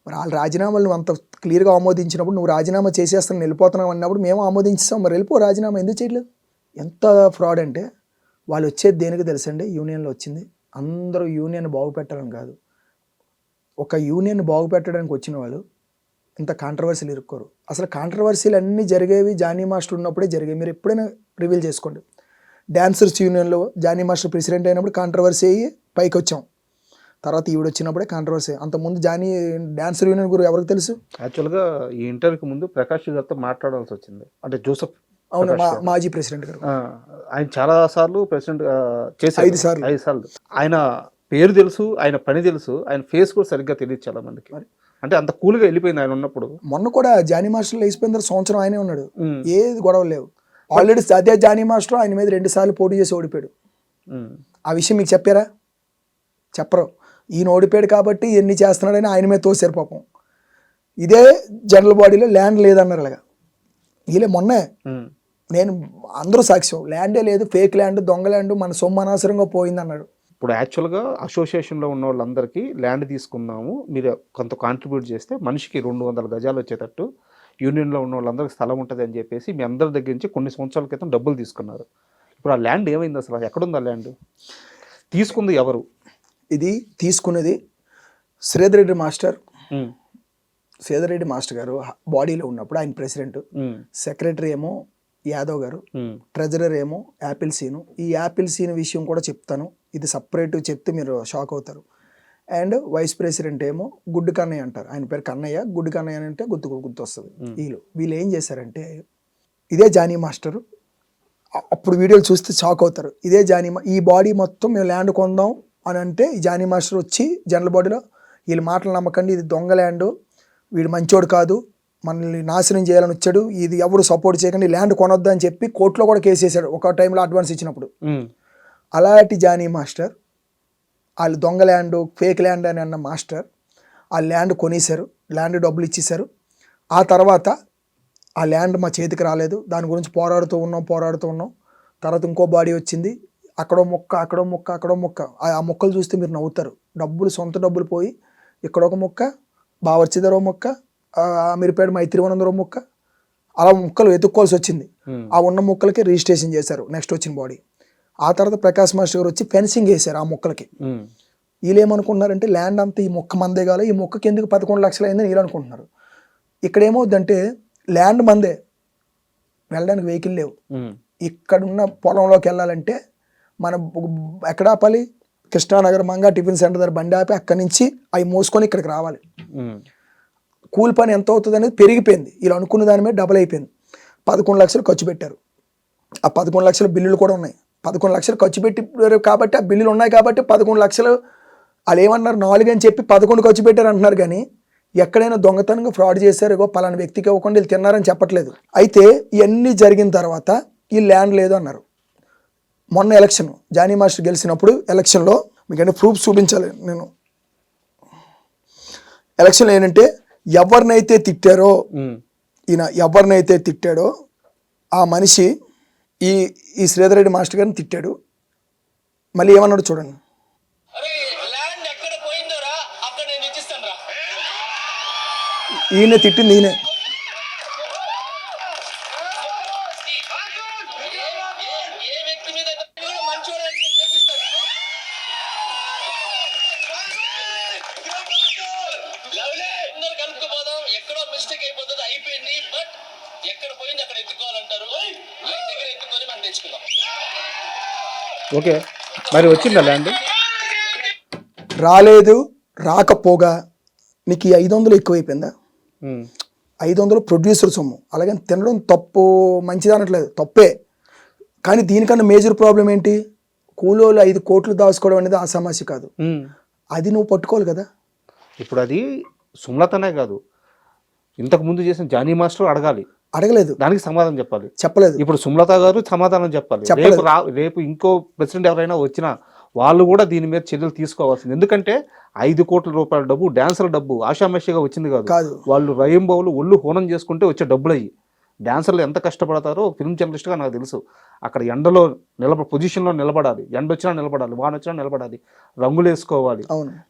మరి వాళ్ళ రాజీనామాలు నువ్వు అంత క్లియర్గా ఆమోదించినప్పుడు, నువ్వు రాజీనామా చేసేస్తాను వెళ్ళిపోతున్నావు అన్నప్పుడు మేము ఆమోదించాం, మరి వెళ్ళిపో, రాజీనామా ఎందుకు చేయట్లేదు? ఎంత ఫ్రాడ్ అంటే వాళ్ళు వచ్చేది దేనికి తెలుసండి, యూనియన్లో వచ్చింది అందరూ యూనియన్ బాగుపెట్టాలని కాదు. ఒక యూనియన్ బాగుపెట్టడానికి వచ్చిన వాళ్ళు ఇంత కాంట్రవర్సీలు ఇరుక్కోరు. అసలు కాంట్రవర్సీలు అన్నీ జరిగేవి జానీ మాస్టర్ ఉన్నప్పుడే జరిగాయి. మీరు ఎప్పుడైనా రివీల్ చేసుకోండి. డాన్సర్స్ యూనియన్లో జానీ మాస్టర్ ప్రెసిడెంట్ అయినప్పుడు కాంట్రవర్సీ అయ్యి పైకి వచ్చాం, తర్వాత ఈవిడ వచ్చినప్పుడే కాంట్రవర్సీ. అంతకుముందు జానీ డాన్సర్ యూనియన్ గురించి ఎవరికి తెలుసు? యాక్చువల్గా ఈ ఇంటర్వ్యూకి ముందు ప్రకాష్ గారితో మాట్లాడాల్సి వచ్చింది, అంటే జోసెఫ్. అవును, మాజీ ప్రెసిడెంట్ గారు. ఆయన చాలా సార్లు ప్రెసిడెంట్ చేశారు, 5 సార్లు. ఆయన పేరు తెలుసు, ఆయన పని తెలుసు, ఆయన ఫేస్ కూడా సరిగ్గా తెలియదు చాలా మందికి. అంటే అంత కూల్గా వెళ్ళిపోయింది ఆయన ఉన్నప్పుడు. మొన్న కూడా జానీ మాస్టర్ లేచిపోయిన తర్వాత సంవత్సరం ఆయనే ఉన్నాడు, ఏది గొడవలు లేవు. ఆల్రెడీ అదే జానీ మాస్టర్ ఆయన మీద 2 సార్లు పోటీ చేసి ఓడిపోయాడు. ఆ విషయం మీకు చెప్పారా? చెప్పరు. ఈయన ఓడిపోయాడు కాబట్టి ఎన్ని చేస్తున్నాడని ఆయన మీద తోసారు పాపం. ఇదే జనరల్ బాడీలో ల్యాండ్ లేదన్నారు అలాగా. వీళ్ళే మొన్నే నేను అందరూ సాక్ష్యం, ల్యాండే లేదు, ఫేక్ ల్యాండ్, దొంగ ల్యాండ్, మన సొమ్ము అనవసరంగా పోయింది అన్నాడు. ఇప్పుడు యాక్చువల్గా అసోసియేషన్లో ఉన్న వాళ్ళందరికీ ల్యాండ్ తీసుకుందాము, మీరు కొంత కాంట్రిబ్యూట్ చేస్తే మనిషికి 200 గజాలు వచ్చేటట్టు యూనియన్లో ఉన్న వాళ్ళందరికీ స్థలం ఉంటుంది అని చెప్పేసి మీ అందరి దగ్గర నుంచి కొన్ని సంవత్సరాల క్రితం డబ్బులు తీసుకున్నారు. ఇప్పుడు ఆ ల్యాండ్ ఏమైంది అసలు? ఎక్కడుంది ఆ ల్యాండ్? తీసుకుంది ఎవరు? ఇది తీసుకున్నది శ్రీధర్ రెడ్డి మాస్టర్. శ్రీధర్ రెడ్డి మాస్టర్ గారు బాడీలో ఉన్నప్పుడు ఆయన ప్రెసిడెంట్, సెక్రటరీ ఏమో యాదవ్ గారు, ట్రెజరర్ ఏమో యాపిల్ సీను. ఈ యాపిల్ సీన్ విషయం కూడా చెప్తాను, ఇది సపరేట్ చెప్తే మీరు షాక్ అవుతారు. అండ్ వైస్ ప్రెసిడెంట్ ఏమో గుడ్డు కన్నయ్య అంటారు, ఆయన పేరు కన్నయ్య, గుడ్డు కన్నయ్య అని అంటే గుర్తు వస్తుంది. వీళ్ళు ఏం చేశారంటే, ఇదే జానీ మాస్టరు, అప్పుడు వీడియోలు చూస్తే షాక్ అవుతారు. ఇదే జానీ ఈ బాడీ మొత్తం మేము ల్యాండ్ కొందాం అని అంటే ఈ జానీ మాస్టర్ వచ్చి జనరల్ బాడీలో వీళ్ళు మాటలు నమ్మకండి, ఇది దొంగ ల్యాండ్, వీడు మంచోడు కాదు, మనల్ని నాశనం చేయాలని వచ్చాడు, ఇది ఎవరు సపోర్ట్ చేయకండి, ల్యాండ్ కొనొద్దు అని చెప్పి కోర్టులో కూడా కేసు వేసాడు ఒక టైంలో అడ్వాన్స్ ఇచ్చినప్పుడు. అలాంటి జానీ మాస్టర్ వాళ్ళు దొంగ ల్యాండ్, ఫేక్ ల్యాండ్ అని అన్న మాస్టర్ ఆ ల్యాండ్ కొనేశారు, ల్యాండ్ డబ్బులు ఇచ్చేశారు. ఆ తర్వాత ఆ ల్యాండ్ మా చేతికి రాలేదు, దాని గురించి పోరాడుతూ ఉన్నాం. తర్వాత ఇంకో బాడీ వచ్చింది, అక్కడో మొక్క. ఆ మొక్కలు చూస్తే మీరు నవ్వుతారు. సొంత డబ్బులు పోయి ఇక్కడొక మొక్క, బావర్చిదరో మొక్క, అమీర్పేట మైత్రివనందరో మొక్క, అలా మొక్కలు వెతుక్కోవాల్సి వచ్చింది. ఆ ఉన్న మొక్కలకి రిజిస్ట్రేషన్ చేశారు నెక్స్ట్ వచ్చిన బాడీ. ఆ తర్వాత ప్రకాష్ మాస్టర్ గారు వచ్చి ఫెన్సింగ్ వేశారు ఆ మొక్కలకి. వీళ్ళు ఏమనుకుంటున్నారంటే ల్యాండ్ అంతా ఈ మొక్క మందే కాదు, ఈ మొక్కకి ఎందుకు 11 లక్షలు అయిందని వీళ్ళు అనుకుంటున్నారు. ఇక్కడ ఏమవుద్దంటే ల్యాండ్ మందే, వెళ్ళడానికి వెహికల్ లేవు. ఇక్కడున్న పొలంలోకి వెళ్ళాలంటే మనం ఎక్కడ ఆపాలి? కృష్ణానగర్ మంగా టిఫిన్ సెంటర్ దగ్గర బండి ఆపి అక్కడి నుంచి అవి మోసుకొని ఇక్కడికి రావాలి. కూలి పని ఎంత అవుతుంది అనేది పెరిగిపోయింది, వీళ్ళు అనుకున్న దాని మీద డబుల్ అయిపోయింది. 11 లక్షలు ఖర్చు పెట్టారు. ఆ 11 లక్షల బిల్లులు కూడా ఉన్నాయి. 11 లక్షలు ఖర్చు పెట్టారు కాబట్టి ఆ బిల్లులు ఉన్నాయి కాబట్టి 11 లక్షలు వాళ్ళు ఏమన్నారు 4 అని చెప్పి 11 ఖర్చు పెట్టారు అంటున్నారు. కానీ ఎక్కడైనా దొంగతనంగా ఫ్రాడ్ చేశారు, ఇగో పలానా వ్యక్తికి ఇవ్వకుండా వీళ్ళు తిన్నారని చెప్పట్లేదు. అయితే ఇవన్నీ జరిగిన తర్వాత ఈ ల్యాండ్ లేదు అన్నారు. మొన్న ఎలక్షన్ జానీ మాస్టర్ గెలిచినప్పుడు ఎలక్షన్లో మీకంటే ప్రూఫ్ చూపించాలి నేను. ఎలక్షన్లో ఏంటంటే ఎవరినైతే తిట్టారో ఆ మనిషి ఈ శ్రీధర్ రెడ్డి మాస్టర్ గారిని తిట్టాడు. మళ్ళీ ఏమన్నాడు చూడండి. ఈయన తిట్టింది ఈయనే. ఓకే, మరి వచ్చిందా ల్యాండ్? రాలేదు. రాకపోగా నీకు ఈ 500 ఎక్కువైపోయిందా? 500 ప్రొడ్యూసర్ సొమ్ము. అలాగే తినడం తప్పు, మంచిది అనట్లేదు, తప్పే. కానీ దీనికన్నా మేజర్ ప్రాబ్లం ఏంటి? కూలోళ్ళు 5 కోట్లు దాచుకోవడం అనేది ఆ సమస్య కాదు. అది నువ్వు పట్టుకోవాలి కదా. ఇప్పుడు అది సుమలతనే కాదు, ఇంతకు ముందు చేసిన జానీ మాస్టర్ అడగాలి, అడగలేదు, దానికి సమాధానం చెప్పాలి. చెప్పలేదు. ఇప్పుడు సుమలత గారు సమాధానం చెప్పాలి. రేపు ఇంకో ప్రెసిడెంట్ ఎవరైనా వచ్చినా వాళ్ళు కూడా దీని మీద చర్యలు తీసుకోవాల్సింది. ఎందుకంటే 5 కోట్ల రూపాయల డబ్బు డాన్సర్ డబ్బు ఆషామాషిగా వచ్చింది కాదు. వాళ్ళు రయంబోలు ఒళ్ళు హోనం చేసుకుంటే వచ్చే డబ్బులు అయ్యి. డాన్సర్లు ఎంత కష్టపడతారో ఫిల్మ్ జర్నలిస్ట్గా నాకు తెలుసు. అక్కడ ఎండలో పొజిషన్లో నిలబడాలి, ఎండ వచ్చినా నిలబడాలి, వాన వచ్చినా నిలబడాలి, రంగులు వేసుకోవాలి,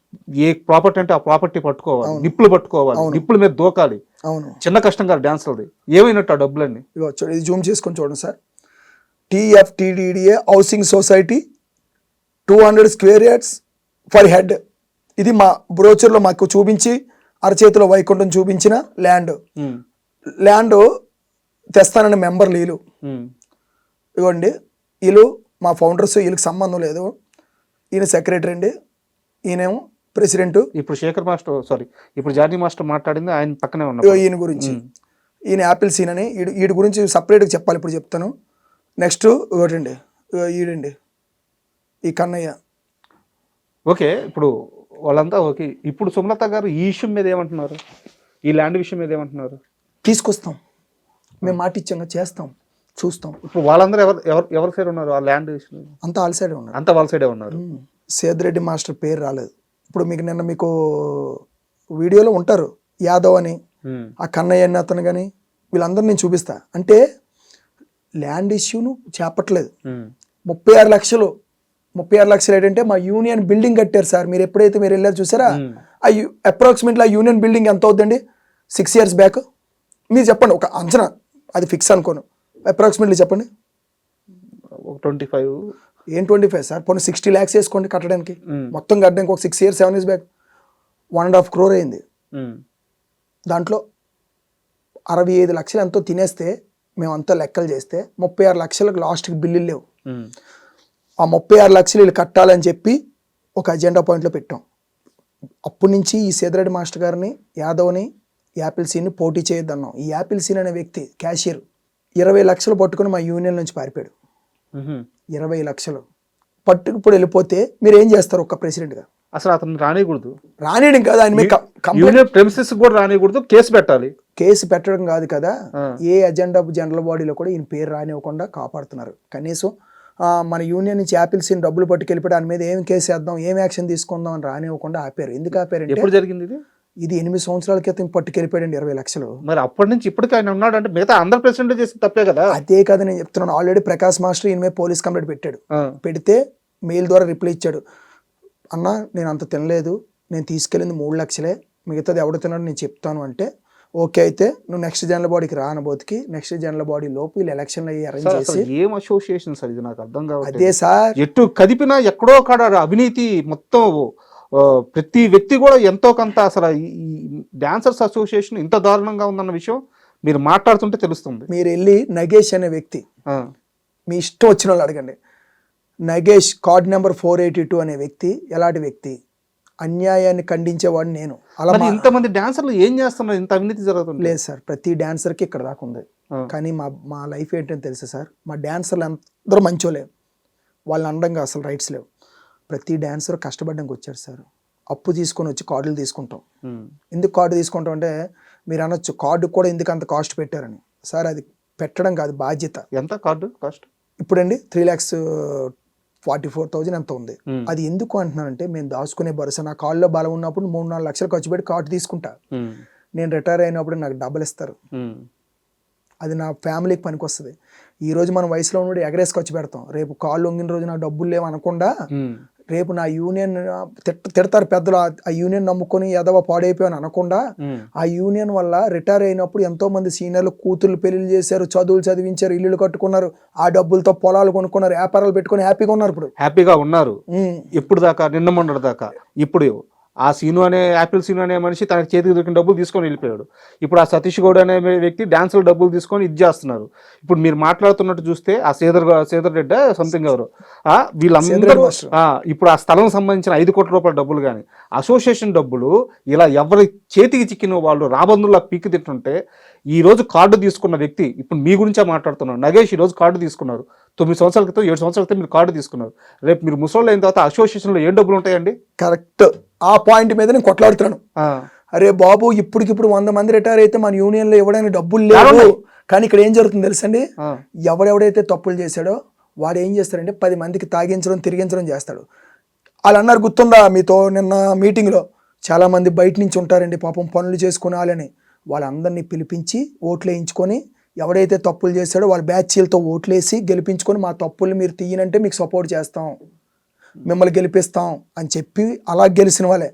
ఏ ప్రాపర్టీ అంటే ఆ ప్రాపర్టీ పట్టుకోవాలి, నిప్పులు పట్టుకోవాలి, నిప్పుల మీద దూకాలి. చిన్న కష్టం కాదు డాన్సర్ది. ఏమైనట్టు ఆ డబ్బులన్నీ? ఇది జూమ్ చేసుకొని చూడండి sir. TFTDDA housing society 200 square yards for head. ఇది మా బ్రోచర్లో మాకు చూపించి అరచేతిలో వైకుంఠం చూపించిన ల్యాండ్ తెస్తానని మెంబర్లు వీళ్ళు. ఇవ్వండి, వీళ్ళు మా ఫౌండర్స్, వీళ్ళకి సంబంధం లేదు. ఈయన సెక్రటరీ అండి, ఈయనేమో ప్రెసిడెంట్. ఇప్పుడు శేఖర్ మాస్టర్, సారీ, ఇప్పుడు జానీ మాస్టర్ మాట్లాడింది ఆయన పక్కనే ఉన్నారు. ఈయన గురించి, ఈయన యాపిల్ సీన్ అని, వీడి గురించి సపరేట్గా చెప్పాలి, ఇప్పుడు చెప్తాను. నెక్స్ట్ ఒకటండి, ఈడండి ఈ కన్నయ్య. ఓకే, ఇప్పుడు వాళ్ళంతా ఓకే. ఇప్పుడు సుమలత గారు ఈ విషయం మీద ఏమంటున్నారు? ఈ ల్యాండ్ విషయం మీద ఏమంటున్నారు? తీసుకొస్తాం, మేము మాట ఇచ్చాం, చేస్తాం, చూస్తాం. ఇప్పుడు వాళ్ళందరూ ఎవరి సైడ్ ఉన్నారు? ఆ ల్యాండ్ విషయం అంతా వాళ్ళ సైడే ఉన్నారు. అంతా వాళ్ళ సైడే ఉన్నారు. సేద్రెడ్డి మాస్టర్ పేరు రాలేదు. ఇప్పుడు మీకు వీడియోలో ఉంటారు, యాదవ్ అని, ఆ కన్నయ్య అని అతను కానీ, వీళ్ళందరూ నేను చూపిస్తా. అంటే ల్యాండ్ ఇష్యూను చేపట్టలేదు. 36 లక్షలు ఏంటంటే మా యూనియన్ బిల్డింగ్ కట్టారు సార్. మీరు ఎప్పుడైతే మీరు వెళ్ళారు చూసారా, అప్రాక్సిమేట్లీ ఆ యూనియన్ బిల్డింగ్ ఎంత అవుతుందండి 6 years బ్యాక్? మీరు చెప్పండి, ఒక అంచనా, అది ఫిక్స్ అనుకోను, అప్రాక్సిమేట్లీ చెప్పండి. 25. ఏం 25 సార్? పోనీ 60 lakhs వేసుకోండి కట్టడానికి, మొత్తం కట్టడానికి. ఒక 6 years 7 years బ్యాక్ 1.5 crore అయింది. దాంట్లో 65 లక్షలు ఎంతో తినేస్తే, మేమంతా లెక్కలు చేస్తే 36 లక్షలకు లాస్ట్కి బిల్లులు లేవు. ఆ 36 లక్షలు వీళ్ళు కట్టాలని చెప్పి ఒక అజెండా పాయింట్లో పెట్టాం. అప్పటి నుంచి ఈ సేదరెడ్డి మాస్టర్ గారిని, యాదవ్ని, యాపిల్ సీన్ని పోటీ చేయొద్దన్నాం. ఈ యాపిల్ సీన్ అనే వ్యక్తి క్యాషియర్ 20 లక్షలు పట్టుకుని మా యూనియన్ నుంచి పారిపోయాడు. 20 లక్షలు పట్టుకుప్పుడు వెళ్ళిపోతే మీరు ఏం చేస్తారు ఒక ప్రెసిడెంట్గా? అసలు అతను రానియకూడదు. రానియడం కాదు, ఆయన కూడా రానియకూడదు, కేసు పెట్టాలి. కేసు పెట్టడం కాదు కదా, ఏ అజెండా జనరల్ బాడీలో కూడా ఈయన పేరు రానివ్వకుండా కాపాడుతున్నారు. కనీసం మన యూనియన్ నుంచి యాపిల్ సీన్ డబ్బులు పట్టుకెళ్ళిపోయి దాని మీద ఏం కేసు వేద్దాం, ఏం యాక్షన్ తీసుకుందాం అని రానివ్వకుండా ఆపారు. ఎందుకు ఆపారంటే, ఎప్పుడు జరిగింది ఇది 8 సంవత్సరాల క్రితం పట్టుకెళ్ళిపోయాడండి 20 లక్షలు. మరి అప్పటి నుంచి ఇప్పటికీ ఆయన ఉన్నాడు అంటే మిగతా అందరు ప్రెసిడెంట్ చేసి తప్పే కదా. అదే కదా నేను చెప్తున్నాను. ఆల్రెడీ ప్రకాష్ మాస్టర్ ఈయన మీద పోలీస్ కంప్లైంట్ పెట్టాడు. పెడితే మెయిల్ ద్వారా రిప్లై ఇచ్చాడు, అన్న నేను అంత తినలేదు, నేను తీసుకెళ్ళింది 3 లక్షలే, మిగతాది ఎవడు తిన్నాడు నేను చెప్తాను అంటే, ఓకే అయితే నువ్వు నెక్స్ట్ జనరల్ బాడీకి రానబోతుకి నెక్స్ట్ జనరల్ బాడీ లోపు వీళ్ళు ఎలక్షన్లు అయ్యి అరేంజ్ చేసి. ఏం అసోసియేషన్ సార్ ఇది? నాకు అర్థం కాదు. అదే సార్, ఎటు కదిపినా ఎక్కడో కాడ అవినీతి మొత్తం. ప్రతి వ్యక్తి కూడా ఎంతో కొంత. అసలు ఈ డాన్సర్స్ అసోసియేషన్ ఇంత దారుణంగా ఉందన్న విషయం మీరు మాట్లాడుతుంటే తెలుస్తుంది. మీరు వెళ్ళి నగేష్ అనే వ్యక్తి, మీ ఇష్టం వచ్చిన వాళ్ళు అడగండి. నగేష్ కార్డ్ నెంబర్ 482 అనే వ్యక్తి ఎలాంటి వ్యక్తి? అన్యాయాన్ని ఖండించేవాడు నేను. అలా ఇంతమంది డాన్సర్లు ఏం చేస్తున్నారు? ఇంత అవినీతి జరుగుతుంది? లేదు సార్, ప్రతి డాన్సర్కి ఇక్కడ దాకా ఉంది. కానీ మా లైఫ్ ఏంటని తెలుసు సార్, మా డాన్సర్లు అందరూ మంచోలే, వాళ్ళని అండంగా అసలు రైట్స్ లేవు. ప్రతి డాన్సర్ కష్టపడడానికి వచ్చారు సార్. అప్పు తీసుకొని వచ్చి కార్డులు తీసుకుంటాం. ఎందుకు కార్డు తీసుకుంటాం అంటే, మీరు అనొచ్చు కార్డు కూడా ఎందుకు అంత కాస్ట్ పెట్టారని. సార్ అది పెట్టడం కాదు, బాధ్యత. ఎంత కార్డు కాస్ట్? ఇప్పుడండి 3,44,000 ఎంత ఉంది. అది ఎందుకు అంటున్నానంటే, మేము దాచుకునే భరోసా. నా కాల్లో బలం ఉన్నప్పుడు 3-4 లక్షలు ఖర్చు పెట్టి కార్డు తీసుకుంటా. నేను రిటైర్ అయినప్పుడు నాకు డబ్బులు ఇస్తారు. అది నా ఫ్యామిలీకి పనికి వస్తుంది. ఈ రోజు మనం వయసులో ఉన్నప్పుడు ఎగరేసి ఖర్చు పెడతాం. రేపు కాళ్ళు వంగిన రోజు నాకు డబ్బులు లేవు అనకుండా, రేపు నా యూనియన్ తిడతారు పెద్దలు, ఆ యూనియన్ నమ్ముకొని ఎదవ పాడైపోయాను అనకుండా, ఆ యూనియన్ వల్ల రిటైర్ అయినప్పుడు ఎంతో మంది సీనియర్లు కూతుర్లు పెళ్లిళ్ళు చేశారు, చదువులు చదివించారు, ఇల్లులు కట్టుకున్నారు, ఆ డబ్బులతో పొలాలు కొనుక్కున్నారు, వ్యాపారాలు పెట్టుకుని హ్యాపీగా ఉన్నారు. ఇప్పుడు హ్యాపీగా ఉన్నారు. ఇప్పుడు దాకా నిన్న మొన్నటి దాకా. ఇప్పుడు ఆ సీను అనే యాపిల్ సీను అనే మనిషి తనకి చేతికి దొరికిన డబ్బులు తీసుకొని వెళ్ళిపోయాడు. ఇప్పుడు ఆ సతీష్ గౌడ్ అనే వ్యక్తి డాన్సులు డబ్బులు తీసుకొని ఇది చేస్తున్నారు. ఇప్పుడు మీరు మాట్లాడుతున్నట్టు చూస్తే ఆ శ్రీధర్ రెడ్డి సంథింగ్ ఎవరు వీళ్ళందరూ మాస్టర్. ఇప్పుడు ఆ స్థలం సంబంధించిన 5 కోట్ల రూపాయల డబ్బులు కానీ అసోసియేషన్ డబ్బులు ఇలా ఎవరి చేతికి చిక్కిన వాళ్ళు రాబందుల్లా పీకి తింటుంటే ఈ రోజు కార్డు తీసుకున్న వ్యక్తి, ఇప్పుడు మీ గురించే మాట్లాడుతున్నాను, నగేష్ ఈ రోజు కార్డు తీసుకున్నారు. 9 సంవత్సరాల క్రితం 7 సంవత్సరాల క్రితం మీరు కార్డు తీసుకున్నారు. రేపు మీరు ముసలి అయిన తర్వాత అసోసియేషన్లో ఏం డబ్బులు ఉంటాయండి? కరెక్ట్, ఆ పాయింట్ మీద నేను కొట్లాడుతున్నాను. అరే బాబు, ఇప్పటికిప్పుడు 100 మంది రిటైర్ అయితే మన యూనియన్లో ఇవ్వడానికి డబ్బులు లేవు. కానీ ఇక్కడ ఏం జరుగుతుంది తెలుసండి, ఎవడెవడైతే తప్పులు చేశాడో వాడు ఏం చేస్తాడంటే 10 మందికి తాగించడం తిరిగించడం చేస్తాడు. వాళ్ళు అన్నారు, గుర్తుందా మీతో నిన్న మీటింగ్లో, చాలా మంది బయట నుంచి ఉంటారండి పాపం పనులు చేసుకునాలని, వాళ్ళందరినీ పిలిపించి ఓట్లు వేయించుకొని ఎవడైతే తప్పులు చేశాడో వాళ్ళ బ్యాచ్లతో ఓట్లేసి గెలిపించుకొని మా తప్పులు మీరు తీయనంటే మీకు సపోర్ట్ చేస్తాం, మిమ్మల్ని గెలిపిస్తాం అని చెప్పి అలా గెలిచిన వాళ్ళే.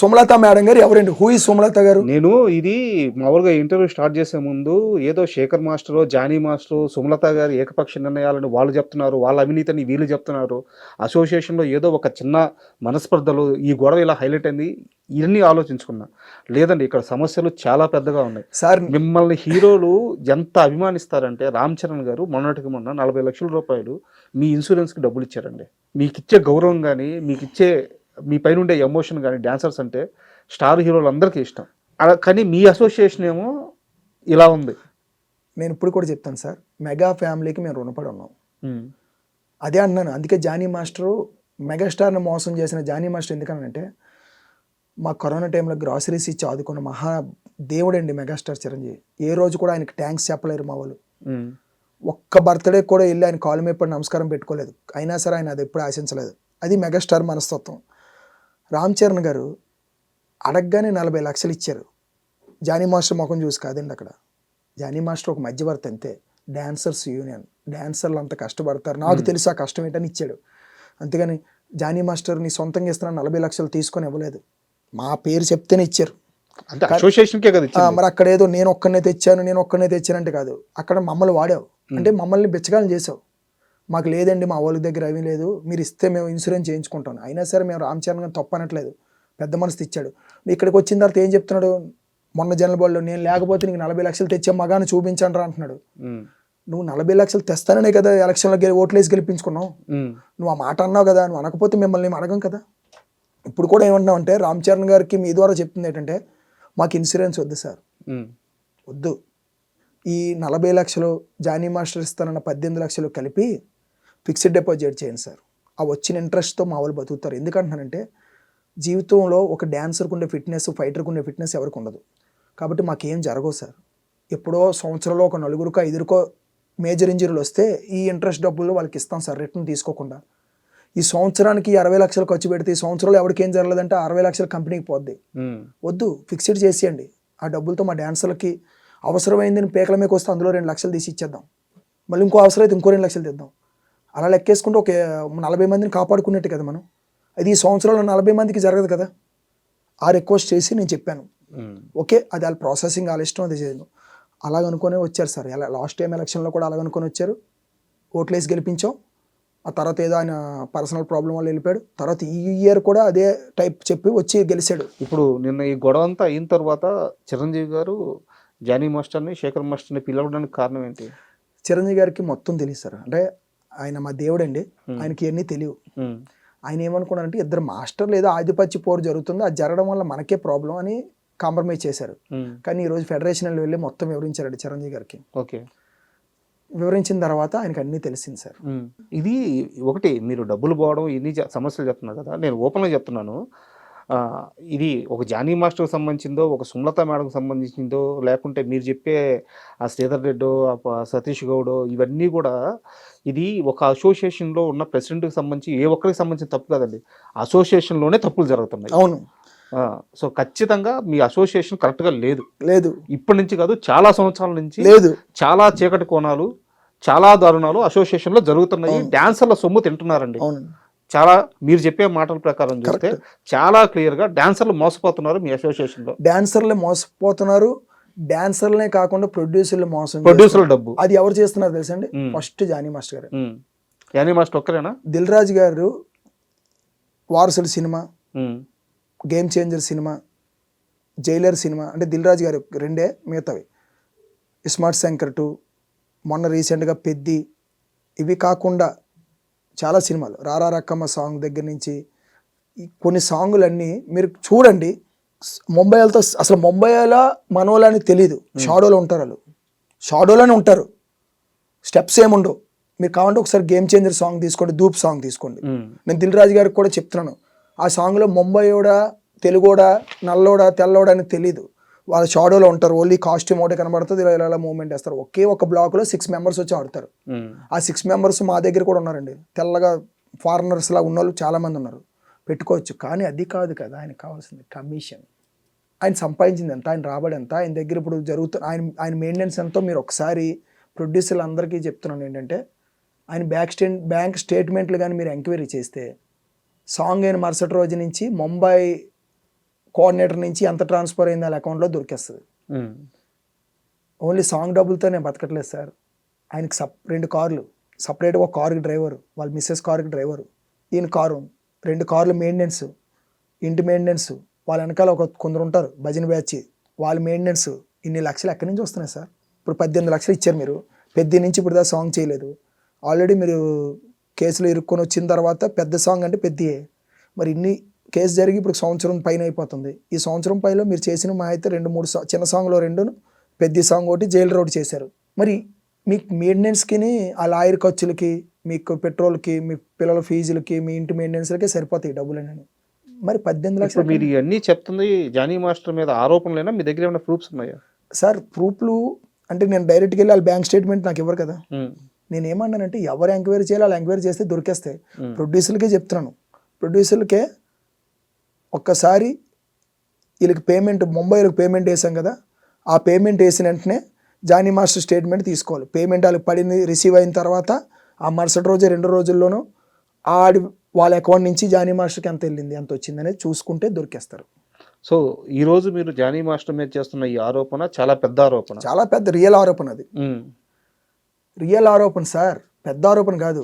సుమలత మేడం గారు ఎవరండి? హూ ఈ సుమలత గారు? నేను ఇది మామూలుగా ఇంటర్వ్యూ స్టార్ట్ చేసే ముందు ఏదో Shekhar master, Johnny master, Sumalatha గారు ఏకపక్ష నిర్ణయాలను వాళ్ళు చెప్తున్నారు, వాళ్ళ అవినీతిని వీళ్ళు చెప్తున్నారు, అసోసియేషన్లో ఏదో ఒక చిన్న మనస్పర్ధలు, ఈ గొడవ ఇలా హైలైట్ అయింది, ఇవన్నీ ఆలోచించుకున్నా. లేదండి, ఇక్కడ సమస్యలు చాలా పెద్దగా ఉన్నాయి సార్. మిమ్మల్ని హీరోలు ఎంత అభిమానిస్తారంటే, రామ్ చరణ్ గారు మొన్నటికి మొన్న 40 లక్షల రూపాయలు మీ ఇన్సూరెన్స్కి డబ్బులు ఇచ్చారండి. మీకు ఇచ్చే గౌరవం కానీ, మీకు ఇచ్చే మీ పైన ఉండే ఎమోషన్ కానీ, డాన్సర్స్ అంటే స్టార్ హీరోలు అందరికీ ఇష్టం. కానీ మీ అసోసియేషన్ ఏమో ఇలా ఉంది. నేను ఇప్పుడు కూడా చెప్తాను సార్, మెగా ఫ్యామిలీకి మేము రుణపడి ఉన్నాం. అదే అన్నాను. అందుకే జానీ మాస్టరు మెగాస్టార్ని మోసం చేసిన జానీ మాస్టర్ ఎందుకనంటే, మా కరోనా టైంలో గ్రాసరీస్ ఇచ్చి ఆదుకున్న మహా దేవుడండి మెగాస్టార్ చిరంజీవి. ఏ రోజు కూడా ఆయనకి థ్యాంక్స్ చెప్పలేరు మా వాళ్ళు. ఒక్క బర్త్డే కూడా వెళ్ళి ఆయన కాలు మీద పడి నమస్కారం పెట్టుకోలేదు. అయినా సరే ఆయన అది ఎప్పుడు ఆశించలేదు. అది మెగాస్టార్ మనస్తత్వం. రామ్ చరణ్ గారు అడగగానే 40 లక్షలు ఇచ్చారు. జానీ మాస్టర్ ముఖం చూసి కాదండి అక్కడ. జానీ మాస్టర్ ఒక మధ్యవర్తి అంతే. డాన్సర్స్ యూనియన్, డాన్సర్లు అంత కష్టపడతారు, నాకు తెలుసు ఆ కష్టం ఏంటని ఇచ్చాడు. అంతేగాని జానీ మాస్టర్ నీ సొంతంగా ఇస్తున్నా 40 లక్షలు తీసుకొని ఇవ్వలేదు. మా పేరు చెప్తేనే ఇచ్చారు. అంటే అసోసియేషన్కే కదా ఇచ్చారు. మరి అక్కడ ఏదో నేను ఒక్కనే తెచ్చానంటే కాదు, అక్కడ మమ్మల్ని వాడావు అంటే మమ్మల్ని బిచ్చగాలను చేసావు. మాకు లేదండి, మా వాళ్ళ దగ్గర అవి లేదు, మీరు ఇస్తే మేము ఇన్సూరెన్స్ చేయించుకుంటాం. అయినా సరే మేము రామ్ చరణ్ గారిని తప్పనట్లేదు, పెద్ద మనసు ఇచ్చాడు. ఇక్కడికి వచ్చిన తర్వాత ఏం చెప్తున్నాడు, మొన్న జనరల్ బాడీలో నేను లేకపోతే నీకు 40 లక్షలు తెచ్చే మగాను చూపించండి రా అంటున్నాడు. నువ్వు 40 లక్షలు తెస్తాననే కదా ఎలక్షన్లో ఓట్లేసి గెలిపించుకున్నావు. నువ్వు ఆ మాట అన్నావు కదా, నువ్వు అనకపోతే మిమ్మల్ని అడగం కదా. ఇప్పుడు కూడా ఏమంటున్నావు అంటే, రామ్ చరణ్ గారికి మీ ద్వారా చెప్తుంది ఏంటంటే, మాకు ఇన్సూరెన్స్ వద్దు సార్, వద్దు. ఈ 40 లక్షలు జానీ మాస్టర్ ఇస్తానన్న 18 లక్షలు కలిపి ఫిక్స్డ్ డిపాజిట్ చేయండి సార్. ఆ వచ్చిన ఇంట్రెస్ట్తో మా వాళ్ళు బతుకుతారు. ఎందుకంటున్నానంటే, జీవితంలో ఒక డాన్సర్కి ఉండే ఫిట్నెస్, ఫైటర్కి ఉండే ఫిట్నెస్ ఎవరికి ఉండదు. కాబట్టి మాకేం జరగవు సార్. ఎప్పుడో సంవత్సరంలో ఒక 4కో 5కో మేజర్ ఇంజరీలు వస్తే ఈ ఇంట్రెస్ట్ డబ్బులు వాళ్ళకి ఇస్తాం సార్, రిటర్న్ తీసుకోకుండా. ఈ సంవత్సరానికి 60 లక్షలు ఖర్చు పెడితే ఈ సంవత్సరంలో ఎవరికి ఏం జరగలేదంటే 60 లక్షలు కంపెనీకి పోద్ది. వద్దు, ఫిక్స్డ్ చేసేయండి. ఆ డబ్బులతో మా డాన్సర్లకి అవసరమైందని పేకల మీకు వస్తే అందులో 2 లక్షలు తీసి ఇచ్చేద్దాం. మళ్ళీ ఇంకో అవసరం అయితే ఇంకో 2 లక్షలు తెద్దాం. అలా లెక్కేసుకుంటే ఒక 40 మందిని కాపాడుకున్నట్టు కదా మనం. అది ఈ సంవత్సరంలో 40 మందికి జరగదు కదా. ఆ రిక్వెస్ట్ చేసి నేను చెప్పాను, ఓకే అది వాళ్ళ ప్రాసెసింగ్, వాళ్ళ ఇష్టం, అది చేయను. అలాగనుకునే వచ్చారు సార్. లాస్ట్ టైం ఎలక్షన్లో కూడా అలాగనుకొని వచ్చారు, ఓట్లేసి గెలిపించాం. ఆ తర్వాత ఏదో ఆయన పర్సనల్ ప్రాబ్లం వల్ల వెళ్ళిపోయాడు. తర్వాత ఈ ఇయర్ కూడా అదే టైప్ చెప్పి వచ్చి గెలిచాడు. ఇప్పుడు నిన్న ఈ గొడవ అంతా అయిన తర్వాత చిరంజీవి గారు జానీ మాస్టర్ని, శేఖర్ మాస్టర్ని పిలవడానికి కారణం ఏంటి? చిరంజీవి గారికి మొత్తం తెలియదు సార్. అంటే ఆయన మా దేవుడండి, ఆయనకి ఇవన్నీ తెలియవు. ఆయన ఏమనుకున్నారంటే, ఇద్దరు మాస్టర్లు ఏదో ఆధిపత్య పోరు జరుగుతుంది, అది జరగడం వల్ల మనకే ప్రాబ్లం అని కాంప్రమైజ్ చేశారు. కానీ ఈరోజు ఫెడరేషన్లో వెళ్ళి మొత్తం వివరించారండి చిరంజీవి గారికి. ఓకే, వివరించిన తర్వాత ఆయనకు అన్నీ తెలిసింది సార్. ఇది ఒకటి, మీరు డబ్బులు పోవడం ఇన్ని సమస్యలు చెప్తున్నారు కదా, నేను ఓపెన్గా చెప్తున్నాను. ఇది ఒక జానీ మాస్టర్కి సంబంధించిందో, ఒక సుమలత మేడంకి సంబంధించిందో, లేకుంటే మీరు చెప్పే ఆ శ్రీధర్ రెడ్డో, సతీష్ గౌడో, ఇవన్నీ కూడా ఇది ఒక అసోసియేషన్లో ఉన్న ప్రెసిడెంట్కి సంబంధించి ఏ ఒక్కరికి సంబంధించిన తప్పు కదండి, అసోసియేషన్లోనే తప్పులు జరుగుతున్నాయి. అవును. సో ఖచ్చితంగా మీ అసోసియేషన్ కరెక్ట్గా లేదు. ఇప్పటి నుంచి కాదు, చాలా సంవత్సరాల నుంచి లేదు. చాలా చీకటి కోణాలు, చాలా దారుణాలు అసోసియేషన్లో జరుగుతున్నాయి. డాన్సర్ల సొమ్ము తింటున్నారండి. చాలా మీరు చెప్పే మాటల ప్రకారం చూస్తే చాలా క్లియర్గా డాన్సర్లు మోసపోతున్నారు మీ అసోసియేషన్లో. డాన్సర్లే మోసపోతున్నారు. డాన్సర్లనే కాకుండా ప్రొడ్యూసర్లు ప్రొడ్యూసర్ల డబ్బు అది ఎవరు చేస్తున్నారు తెలుసండి? ఫస్ట్ జానీ మాస్టర్ గారు. జానీ మాస్టర్ ఒక్కరేనా? దిల్ రాజు గారు వారసులు cinema, game changer cinema, Jailer cinema, అంటే దిల్ రాజు గారు రెండే, మిగతావి స్మార్ట్ శంకర్ 2, మొన్న రీసెంట్గా పెద్ది, ఇవి కాకుండా చాలా సినిమాలు, రారా రక్కమ్మ సాంగ్ దగ్గర నుంచి ఈ కొన్ని సాంగులన్నీ మీరు చూడండి. ముంబైలతో అసలు ముంబైలో మనోళ్ళని తెలీదు, షాడోలో ఉంటారు, వాళ్ళు షాడోలోనే ఉంటారు, స్టెప్స్ ఏముండవు. మీరు కావాలంటే ఒకసారి గేమ్ చేంజర్ సాంగ్ తీసుకోండి, ధూప్ సాంగ్ తీసుకోండి. నేను దిల్ రాజు గారికి కూడా చెప్తున్నాను, ఆ సాంగ్లో ముంబైయోడా, తెలుగోడా, నల్లోడా, తెల్లోడా అని తెలీదు, వాళ్ళ షాడోలో ఉంటారు, ఓన్లీ కాస్ట్యూమ్ ఒకటే కనబడుతుంది, ఇలా ఇలా మూవ్మెంట్ వేస్తారు. ఒకే ఒక బ్లాక్లో 6 మెంబర్స్ వచ్చి ఆడతారు. ఆ 6 మెంబర్స్ మా దగ్గర కూడా ఉన్నారండి, తెల్లగా ఫారినర్స్ లా ఉన్నోళ్ళు చాలామంది ఉన్నారు, పెట్టుకోవచ్చు. కానీ అది కాదు కదా ఆయనకు కావాల్సింది, కమిషన్. ఆయన సంపాదించింది ఎంత, ఆయన రాబడి ఎంత, ఆయన దగ్గర ఇప్పుడు జరుగుతున్న ఆయన మెయింటెనెన్స్ ఎంతో మీరు ఒకసారి ప్రొడ్యూసర్లు అందరికీ చెప్తున్నాను ఏంటంటే, ఆయన బ్యాంక్ స్టేట్మెంట్లు కానీ మీరు ఎంక్వైరీ చేస్తే సాంగ్ అయిన మరుసటి రోజు నుంచి ముంబై కోఆర్డినేటర్ నుంచి ఎంత ట్రాన్స్ఫర్ అయింది వాళ్ళ అకౌంట్లో దొరికేస్తుంది. ఓన్లీ సాంగ్ డబ్బులతో నేను బతకట్లేదు సార్. ఆయనకి 2 కార్లు, సపరేట్గా ఒక కారుకి డ్రైవరు, వాళ్ళ మిస్సెస్ కారుకి డ్రైవరు, ఈయన కారు, 2 కార్లు మెయింటెనెన్స్, ఇంటి మెయింటెనెన్స్, వాళ్ళ వెనకాల కొందరు ఉంటారు భజన బ్యాచ్, వాళ్ళ మెయింటెనెన్స్. ఇన్ని లక్షలు ఎక్కడి నుంచి వస్తున్నాయి సార్? ఇప్పుడు 18 లక్షలు ఇచ్చారు మీరు, పెద్ద నుంచి ఇప్పుడు దాకా సాంగ్ చేయలేదు. ఆల్రెడీ మీరు కేసులు ఇరుక్కొని వచ్చిన తర్వాత పెద్ద సాంగ్ అంటే పెద్దయే. మరి ఇన్ని కేసు జరిగి ఇప్పుడు సంవత్సరం పైన అయిపోతుంది. ఈ సంవత్సరం పైలో మీరు చేసిన మా అయితే 2-3 చిన్న సాంగ్లో 2, పెద్ద సాంగ్ ఒకటి, జైలు రోడ్ చేశారు. మరి మీకు మెయింటెనెన్స్కి, ఆ లాయర్ ఖర్చులకి, మీకు పెట్రోల్కి, మీ పిల్లల ఫీజులకి, మీ ఇంటి మెయింటెనెన్స్లకే సరిపోతాయి డబ్బులని. మరి 18 లక్షలు మీరు ఇవన్నీ చెప్తుంది జానీ మాస్టర్ మీద ఆరోపణలేనా, మీ దగ్గర ఏమైనా ప్రూఫ్స్ ఉన్నాయా? సార్ ప్రూఫ్లు అంటే నేను డైరెక్ట్గా వెళ్ళి వాళ్ళ బ్యాంక్ స్టేట్మెంట్ నాకు ఇవ్వరు కదా. నేను ఏమన్నానంటే ఎవరు ఎంక్వైరీ చేయాలి వాళ్ళు ఎంక్వైరీ చేస్తే దొరికేస్తాయి. ప్రొడ్యూసర్లకే చెప్తున్నాను, ప్రొడ్యూసర్లకే ఒక్కసారి వీళ్ళకి పేమెంట్, ముంబైలకు పేమెంట్ వేసాం కదా, ఆ పేమెంట్ వేసిన వెంటనే జానీ మాస్టర్ స్టేట్మెంట్ తీసుకోవాలి. పేమెంట్ వాళ్ళకి పడింది, రిసీవ్ అయిన తర్వాత ఆ మరుసటి రోజు 2 రోజుల్లోనూ వాళ్ళ అకౌంట్ నుంచి జానీ మాస్టర్కి ఎంత వెళ్ళింది, ఎంత వచ్చింది అనేది చూసుకుంటే దొరికేస్తారు. సో ఈరోజు మీరు జానీ మాస్టర్ మీద చేస్తున్న ఈ ఆరోపణ చాలా పెద్ద ఆరోపణ, చాలా పెద్ద రియల్ ఆరోపణ. అది రియల్ ఆరోపణ సార్, పెద్ద ఆరోపణ కాదు.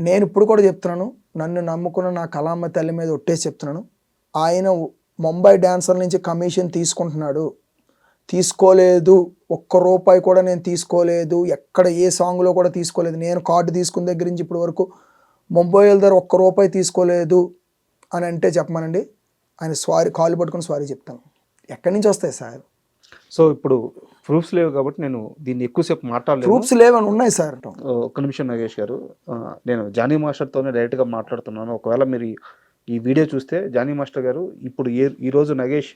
నేను ఇప్పుడు కూడా చెప్తున్నాను, నన్ను నమ్ముకున్న నా కళామ్మ తల్లి మీద ఒట్టేసి చెప్తున్నాను, ఆయన ముంబై డాన్సర్ నుంచి కమిషన్ తీసుకుంటున్నాడు. తీసుకోలేదు, ₹1 కూడా నేను తీసుకోలేదు, ఎక్కడ ఏ సాంగ్లో కూడా తీసుకోలేదు. నేను కార్డు తీసుకున్న దగ్గర నుంచి ఇప్పటి వరకు ముంబై దగ్గర ₹1 తీసుకోలేదు అని అంటే చెప్పమనండి, ఆయన సారీ కాలు పట్టుకుని సారీ చెప్తాను. ఎక్కడి నుంచి వస్తాయి సార్? సో ఇప్పుడు ప్రూఫ్స్ లేవు కాబట్టి నేను దీన్ని ఎక్కువసేపు మాట్లాడలేదు. ప్రూఫ్స్ లేవని ఉన్నాయి సార్. ఒక్క నిమిషం నాగేష్ గారు, నేను జానీ మాస్టర్తోనే డైరెక్ట్గా మాట్లాడుతున్నాను. ఒకవేళ మీరు ఈ వీడియో చూస్తే జానీ మాస్టర్ గారు, ఇప్పుడు ఈరోజు నగేష్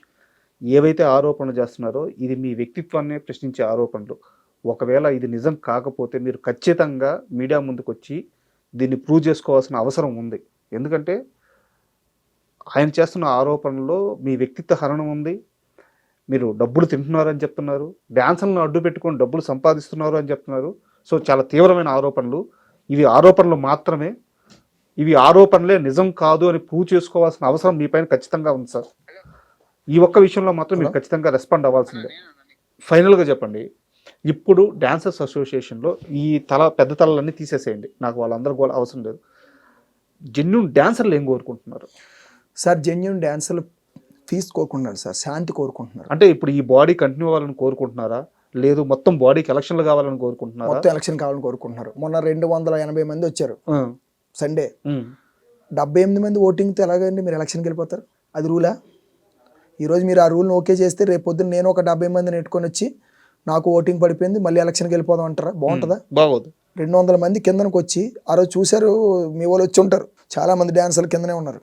ఏవైతే ఆరోపణలు చేస్తున్నారో ఇది మీ వ్యక్తిత్వాన్ని ప్రశ్నించే ఆరోపణలు. ఒకవేళ ఇది నిజం కాకపోతే మీరు ఖచ్చితంగా మీడియా ముందుకు వచ్చి దీన్ని ప్రూవ్ చేసుకోవాల్సిన అవసరం ఉంది. ఎందుకంటే ఆయన చేస్తున్న ఆరోపణలో మీ వ్యక్తిత్వ హరణం ఉంది, మీరు డబ్బులు తింటున్నారు అని చెప్తున్నారు, డ్యాన్సులను అడ్డు పెట్టుకొని డబ్బులు సంపాదిస్తున్నారు అని చెప్తున్నారు. సో చాలా తీవ్రమైన ఆరోపణలు. ఇవి ఆరోపణలు మాత్రమే, ఇవి ఆరోపణలే, నిజం కాదు అని ప్రూవ్ చేసుకోవాల్సిన అవసరం మీ పైన ఖచ్చితంగా ఉంది సార్. ఈ ఒక్క విషయంలో మాత్రం మీరు ఖచ్చితంగా రెస్పాండ్ అవ్వాల్సిందే. ఫైనల్గా చెప్పండి, ఇప్పుడు డాన్సర్స్ అసోసియేషన్లో ఈ పెద్ద తలలన్నీ తీసేసేయండి, నాకు వాళ్ళందరూ కూడా అవసరం లేదు. జెన్యూన్ డాన్సర్లు ఏం కోరుకుంటున్నారు సార్? జెన్యూన్ డాన్సర్లు ఫీజు కోరుకుంటున్నారు సార్, శాంతి కోరుకుంటున్నారు. అంటే ఇప్పుడు ఈ బాడీ కంటిన్యూ అవ్వాలని కోరుకుంటున్నారా, లేదు మొత్తం బాడీకి ఎలక్షన్లు కావాలని కోరుకుంటున్నారా? మొత్తం ఎలక్షన్ కావాలని కోరుకుంటున్నారు. మొన్న 280 మంది వచ్చారు సండే, 78 మంది ఓటింగ్తో ఎలాగండి మీరు ఎలక్షన్కి వెళ్ళిపోతారు? అది రూలా? ఈరోజు మీరు ఆ రూల్ని ఓకే చేస్తే రేపు పొద్దున్న నేను ఒక 70 మందిని నెట్టుకొని వచ్చి నాకు ఓటింగ్ పడిపోయింది మళ్ళీ ఎలక్షన్కి వెళ్ళిపోదాం అంటారా? బాగుంటుందా? బాగోదు. 200 మంది కిందనికి వచ్చి ఆ రోజు చూశారు, మీ వాళ్ళు వచ్చి ఉంటారు, చాలామంది డాన్సర్లు కిందనే ఉన్నారు.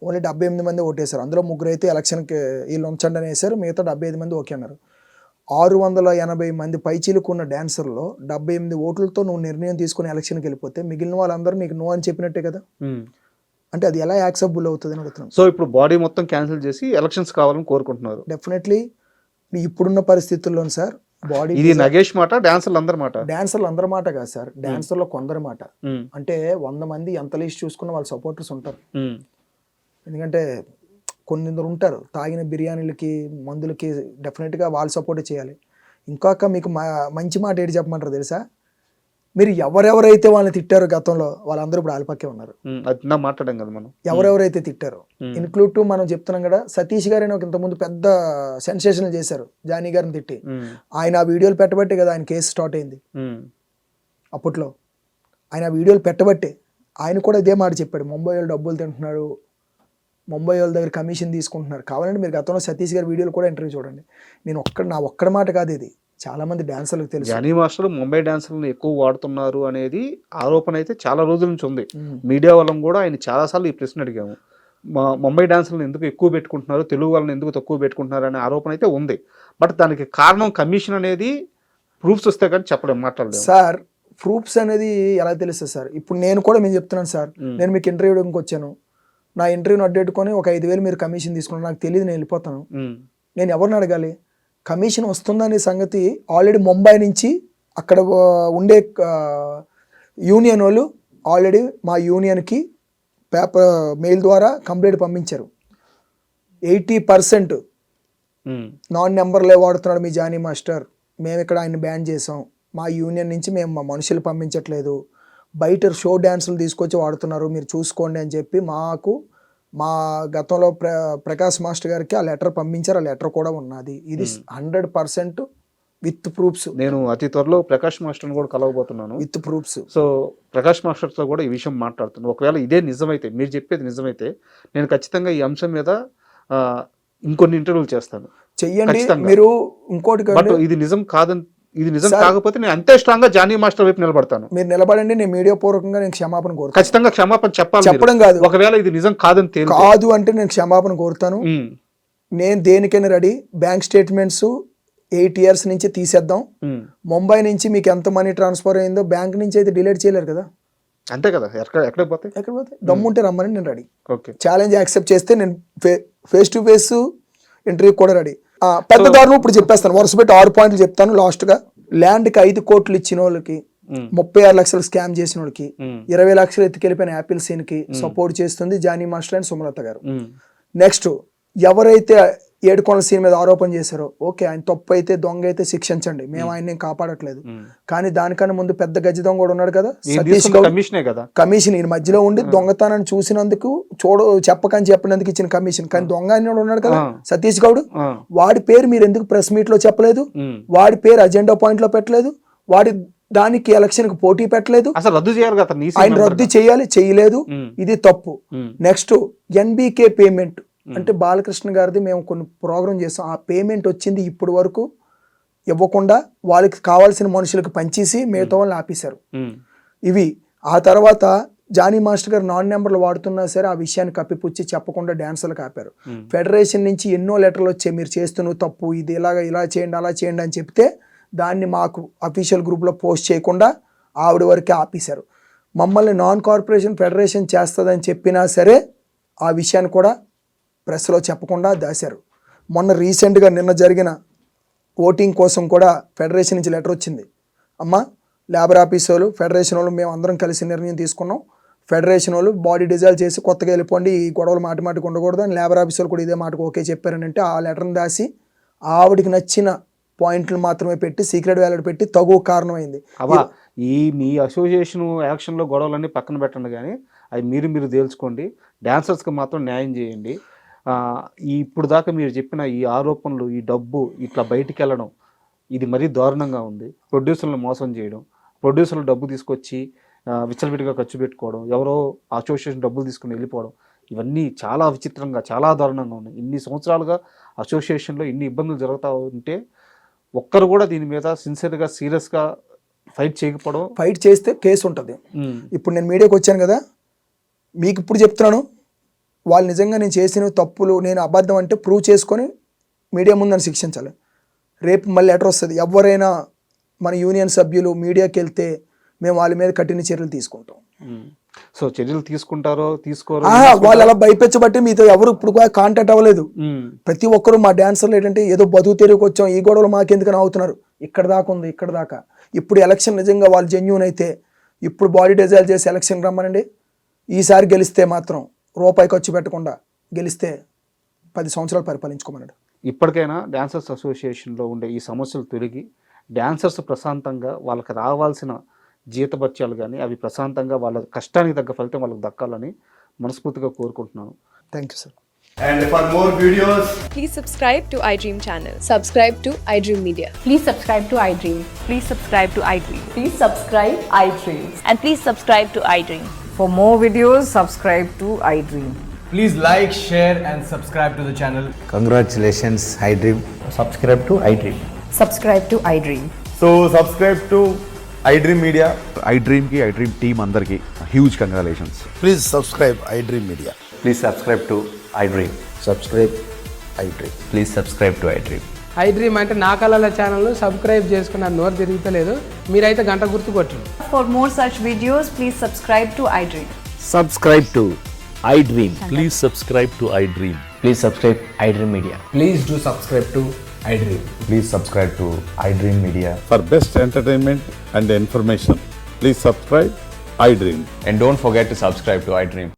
ఓన్లీ 78 మంది ఓటేశారు. అందులో 3 అయితే ఎలక్షన్కి వీళ్ళు ఉంచండి అని వేశారు, మిగతా 75 మంది ఓకే అన్నారు. 680 మంది పైచీలుకున్న డాన్సర్లో 78 ఓట్లతో నువ్వు నిర్ణయం తీసుకుని ఎలక్షన్కి వెళ్ళిపోతే మిగిలిన వాళ్ళందరూ నీకు నో అని చెప్పినట్టే కదా. అంటే అది ఎలా యాక్సెప్టబుల్ అవుతుంది అని అడుగుతున్నాను. సో ఇప్పుడు బాడీ మొత్తం క్యాన్సిల్ చేసి ఎలక్షన్స్ కావాలని కోరుకుంటున్నారు. డెఫినెట్లీ ఇప్పుడున్న పరిస్థితుల్లో సార్ బాడీ, ఇది నగేష్ మాట, డాన్సర్లు అందరి మాట? డాన్సర్లు అందరి మాట కాదు సార్, డాన్సర్లో కొందరి మాట. అంటే 100 మంది ఎంత లిస్ట్ చూసుకున్న వాళ్ళ సపోర్టర్స్ ఉంటారు. ఎందుకంటే కొందరు ఉంటారు తాగిన బిర్యానీలకి మందులకి, డెఫినెట్గా వాళ్ళు సపోర్ట్ చేయాలి. ఇంకొక మీకు మంచి మాట ఏంటి చెప్పమంటారు తెలుసా? మీరు ఎవరెవరైతే వాళ్ళని తిట్టారో గతంలో వాళ్ళందరూ ఇప్పుడు ఆలపక్కే ఉన్నారు. అది నా మాట్లాడాం కదా మనం. ఎవరెవరైతే తిట్టారో ఇన్క్లూడ్ టు మనం చెప్తున్నాం కదా, సతీష్ గారిని ఒక ఇంతకుముందు పెద్ద సెన్సేషన్ చేశారు జానీ గారిని తిట్టి. ఆయన ఆ వీడియోలు పెట్టబట్టే కదా ఆయన కేసు స్టార్ట్ అయింది. అప్పట్లో ఆయన ఆ వీడియోలు పెట్టబట్టే ఆయన కూడా ఇదే మాట చెప్పాడు, ముంబై వాళ్ళు డబ్బులు తింటున్నాడు, ముంబై వాళ్ళ దగ్గర కమిషన్ తీసుకుంటున్నారు. కావాలంటే మీరు గతంలో సతీష్ గారి వీడియోలు కూడా ఇంటర్వ్యూ చూడండి. నా ఒక్కడి మాట కాదు, ఇది చాలా మంది డాన్సర్లకు తెలుసు. జానీ మాస్టర్ ముంబై డాన్సర్లను ఎక్కువ వాడుతున్నారు అనేది ఆరోపణ అయితే చాలా రోజుల నుంచి ఉంది. మీడియా వాళ్ళని కూడా ఆయన చాలాసార్లు ఈ ప్రశ్న అడిగాము, ముంబై డాన్సర్లను ఎందుకు ఎక్కువ పెట్టుకుంటున్నారు, తెలుగు వాళ్ళని ఎందుకు తక్కువ పెట్టుకుంటున్నారు అనే ఆరోపణ అయితే ఉంది. బట్ దానికి కారణం కమిషన్ అనేది ప్రూఫ్స్ వస్తే కానీ చెప్పలేము, మాట్లాడలేదు సార్. ప్రూఫ్స్ అనేది ఎలా తెలుస్తుంది సార్? ఇప్పుడు నేను కూడా మేము చెప్తున్నాను సార్, నేను మీకు ఇంటర్వ్యూకి వచ్చాను, నా ఇంటర్వ్యూని అడ్డెట్టుకొని ఒక 5,000 మీరు కమిషన్ తీసుకున్నారు, నాకు తెలియదు, నేను వెళ్ళిపోతాను. నేను ఎవరిని అడగాలి? కమిషన్ వస్తుందనే సంగతి ఆల్రెడీ ముంబై నుంచి అక్కడ ఉండే యూనియన్ వాళ్ళు ఆల్రెడీ మా యూనియన్కి పేపర్ మెయిల్ ద్వారా కంప్లైంట్ పంపించారు. 80% నాన్ నెంబర్లే వాడుతున్నాడు మీ జానీ మాస్టర్, మేము ఇక్కడ ఆయన బ్యాన్ చేసాం, మా యూనియన్ నుంచి మేము మా మనుషులు పంపించట్లేదు, బయట షో డ్యాన్సులు తీసుకొచ్చి వాడుతున్నారు, మీరు చూసుకోండి అని చెప్పి మాకు మా గతంలో ప్రకాష్ మాస్టర్ గారికి ఆ లెటర్ పంపించారు. ఆ లెటర్ కూడా ఉన్నది. ఇది 100% విత్ ప్రూఫ్స్. నేను అతి త్వరలో ప్రకాష్ మాస్టర్ని కూడా కలవబోతున్నాను విత్ ప్రూఫ్స్. సో ప్రకాష్ మాస్టర్తో కూడా ఈ విషయం మాట్లాడుతున్నాను. ఒకవేళ ఇదే నిజమైతే, మీరు చెప్పేది నిజమైతే, నేను ఖచ్చితంగా ఈ అంశం మీద ఇంకొన్ని ఇంటర్వ్యూలు చేస్తాను. చెయ్యండి. మీరు ఇంకోటి, బట్ ఇది నిజం కాదని, ఇది నిజం కాకపోతే నేను అంతే స్ట్రాంగ్ గా జానీ మాస్టర్ వైపు నిలబడతాను. మీరు నిలబడండి, నేను మీడియా పూర్వకంగా నేను క్షమాపణ కోరుతాను. ఖచ్చితంగా క్షమాపణ చెప్పాలి, చెప్పడం కాదు. ఒకవేళ ఇది నిజం కాదని కాదు అంటే నేను క్షమాపణ కోరుతాను. నేను దేనికైనా రెడీ. బ్యాంక్ స్టేట్మెంట్స్ 8 years నుంచి తీసేద్దాం. ముంబై నుంచి మీకు ఎంత మనీ ట్రాన్స్ఫర్ అయిందో బ్యాంక్ నుంచి అయితే డిలీట్ చేయలేరు కదా. అంతే కదా, ఎక్కడ పోతాయి? దమ్ముంటే రమ్మని నేను రెడీ. ఓకే, ఛాలెంజ్ యాక్సెప్ట్ చేస్తే నేను ఫేస్ టు ఫేస్ ఇంటర్వ్యూ కూడా రెడీ. పెద్ద దారులు ఇప్పుడు చెప్పేస్తాను, వరుస పెట్టి 6 points చెప్తాను. లాస్ట్ గా ల్యాండ్కి 5 కోట్లు ఇచ్చిన వాళ్ళకి, 36 లక్షలు స్కామ్ చేసిన వాళ్ళకి, 20 లక్షలు ఎత్తుకెళ్ళిపోయిన యాపిల్ సీన్ కి సపోర్ట్ చేస్తుంది జానీ మాస్టర్ అండ్ సుమలత గారు. నెక్స్ట్ ఎవరైతే ఏడుకొండల సీన్ మీద ఆరోపణ చేశారో, ఓకే ఆయన తప్పు అయితే, దొంగ అయితే శిక్షించండి, మేము ఆయన్ని కాపాడట్లేదు. కానీ దానికన్నా ముందు పెద్ద గజ్జి దొంగ కూడా ఉన్నాడు కదా, సతీష్ గౌడ్. కమిషన్ ఈ మధ్యలో ఉండి దొంగతనాన్ని చూసినందుకు చెప్పకని చెప్పినందుకు ఇచ్చిన కమిషన్. కానీ దొంగ అని ఉన్నాడు కదా సతీష్ గౌడ్, వాడి పేరు మీరు ఎందుకు ప్రెస్ మీట్ లో చెప్పలేదు? వాడి పేరు అజెండా పాయింట్ లో పెట్టలేదు. వాడి దానికి ఎలక్షన్ కి పోటీ పెట్టలేదు. ఆయన రద్దు చేయాలి, చేయలేదు. ఇది తప్పు. నెక్స్ట్ ఎన్బికే పేమెంట్ అంటే బాలకృష్ణ గారిది మేము కొన్ని ప్రోగ్రామ్ చేస్తాం. ఆ పేమెంట్ వచ్చింది ఇప్పుడు వరకు ఇవ్వకుండా వాళ్ళకి కావాల్సిన మనుషులకు పంచేసి మిగతా వాళ్ళని ఆపేశారు. ఇవి ఆ తర్వాత జానీ మాస్టర్ గారు నాన్ నెంబర్లు వాడుతున్నా సరే ఆ విషయాన్ని కప్పిపుచ్చి చెప్పకుండా డాన్సర్లకు ఆపారు. ఫెడరేషన్ నుంచి ఎన్నో లెటర్లు వచ్చాయి, మీరు చేస్తున్న తప్పు, ఇది ఇలా చేయండి అలా చేయండి అని చెప్తే దాన్ని మాకు అఫీషియల్ గ్రూప్లో పోస్ట్ చేయకుండా ఆవిడ వరకే ఆపేశారు. మమ్మల్ని నాన్ కార్పొరేషన్ ఫెడరేషన్ చేస్తుందని చెప్పినా సరే ఆ విషయాన్ని కూడా ప్రెస్లో చెప్పకుండా దాశారు. మొన్న రీసెంట్గా నిన్న జరిగిన ఓటింగ్ కోసం కూడా ఫెడరేషన్ నుంచి లెటర్ వచ్చింది. అమ్మ లేబర్ ఆఫీస్ వాళ్ళు, ఫెడరేషన్ వాళ్ళు మేము అందరం కలిసి నిర్ణయం తీసుకున్నాం, ఫెడరేషన్ వాళ్ళు బాడీ డిజాల్వ్ చేసి కొత్తగా వెళ్ళిపోండి, ఈ గొడవలు మాటికి ఉండకూడదు అని లేబర్ ఆఫీస్ వాళ్ళు కూడా ఇదే మాటకు ఓకే చెప్పారని అంటే ఆ లెటర్ని దాసి ఆవిడికి నచ్చిన పాయింట్లు మాత్రమే పెట్టి సీక్రెట్ వ్యాలెట్ పెట్టి తగు కారణమైంది. ఈ మీ అసోసియేషన్ యాక్షన్లో గొడవలన్నీ పక్కన పెట్టండి, కానీ అవి మీరు తేల్చుకోండి, డాన్సర్స్కి మాత్రం న్యాయం చేయండి. ఇప్పుడు దాకా మీరు చెప్పిన ఈ ఆరోపణలు, ఈ డబ్బు ఇట్లా బయటికి వెళ్ళడం, ఇది మరీ దారుణంగా ఉంది. ప్రొడ్యూసర్లను మోసం చేయడం, ప్రొడ్యూసర్లు డబ్బు తీసుకొచ్చి విచ్చలవిడిగా ఖర్చు పెట్టుకోవడం, ఎవరో అసోసియేషన్ డబ్బులు తీసుకుని వెళ్ళిపోవడం, ఇవన్నీ చాలా విచిత్రంగా, చాలా దారుణంగా ఉన్నాయి. ఇన్ని సంవత్సరాలుగా అసోసియేషన్లో ఇన్ని ఇబ్బందులు జరుగుతూ ఉంటే ఒక్కరు కూడా దీని మీద సిన్సియర్గా సీరియస్గా ఫైట్ చేయకపోవడం. ఫైట్ చేస్తే కేసు ఉంటుంది. ఇప్పుడు నేను మీడియాకి వచ్చాను కదా, మీకు ఇప్పుడు చెప్తున్నాను, వాళ్ళు నిజంగా నేను చేసిన తప్పులు, నేను అబద్ధం అంటే ప్రూవ్ చేసుకొని మీడియా ముందు నన్ను శిక్షించాలి. రేపు మళ్ళీ లెటర్ వస్తుంది, ఎవరైనా మన యూనియన్ సభ్యులు మీడియాకి వెళ్తే మేము వాళ్ళ మీద కఠిన చర్యలు తీసుకుంటాం. సో చర్యలు తీసుకుంటారో తీసుకోరో, వాళ్ళు అలా భయపెచ్చబట్టి మీతో ఎవరు ఇప్పుడు కాంటాక్ట్ అవ్వలేదు. ప్రతి ఒక్కరు మా డాన్సర్లు ఏంటంటే ఏదో బతుకు తెరికి వచ్చాం, ఈ గొడవలు మాకెందుకని అవుతున్నారు. ఇక్కడ దాకా ఉంది, ఇక్కడ దాకా. ఇప్పుడు ఎలక్షన్ నిజంగా వాళ్ళు జెన్యూన్ అయితే ఇప్పుడు బాడీ డిజైల్ చేసి ఎలక్షన్ రమ్మనండి. ఈసారి గెలిస్తే మాత్రం రూపాయి ఖర్చు పెట్టకుండా గెలిస్తే 10 సంవత్సరాలు పరిపాలించుకోమన్నాడు. ఇప్పటికైనా డాన్సర్స్ అసోసియేషన్లో ఉండే ఈ సమస్యలు తొలగి డాన్సర్స్ ప్రశాంతంగా వాళ్ళకి రావాల్సిన జీతభత్యాలు కానీ అవి ప్రశాంతంగా వాళ్ళ కష్టానికి తగ్గ ఫలితం వాళ్ళకి దక్కాలని మనస్ఫూర్తిగా కోరుకుంటున్నాను. Thank you sir. And for more videos, Please subscribe to iDream channel. Subscribe to iDream Media. Please subscribe to iDream. Please subscribe to iDream. Please subscribe iDream. And please subscribe to iDream. For more videos, subscribe to iDream. please like, share and subscribe to the channel. Congratulations, iDream. Subscribe to iDream. Subscribe to iDream. So subscribe to iDream Media. iDream ki iDream team అందరికి huge congratulations. Please subscribe iDream Media. Please subscribe to iDream. Subscribe iDream. Please subscribe to iDream. iDream అంటే నా కళల channel subscribe చేసుకున్న నోరు తిరుగుతలేదు, మీరైతే గంట గుర్తు కొట్టండి. For more such videos, please subscribe to iDream. Subscribe to iDream. Please subscribe to iDream. Please subscribe iDream Media. Please do subscribe to iDream. Please subscribe to iDream Media. For best entertainment and information, please subscribe iDream. And don't forget to subscribe to iDream.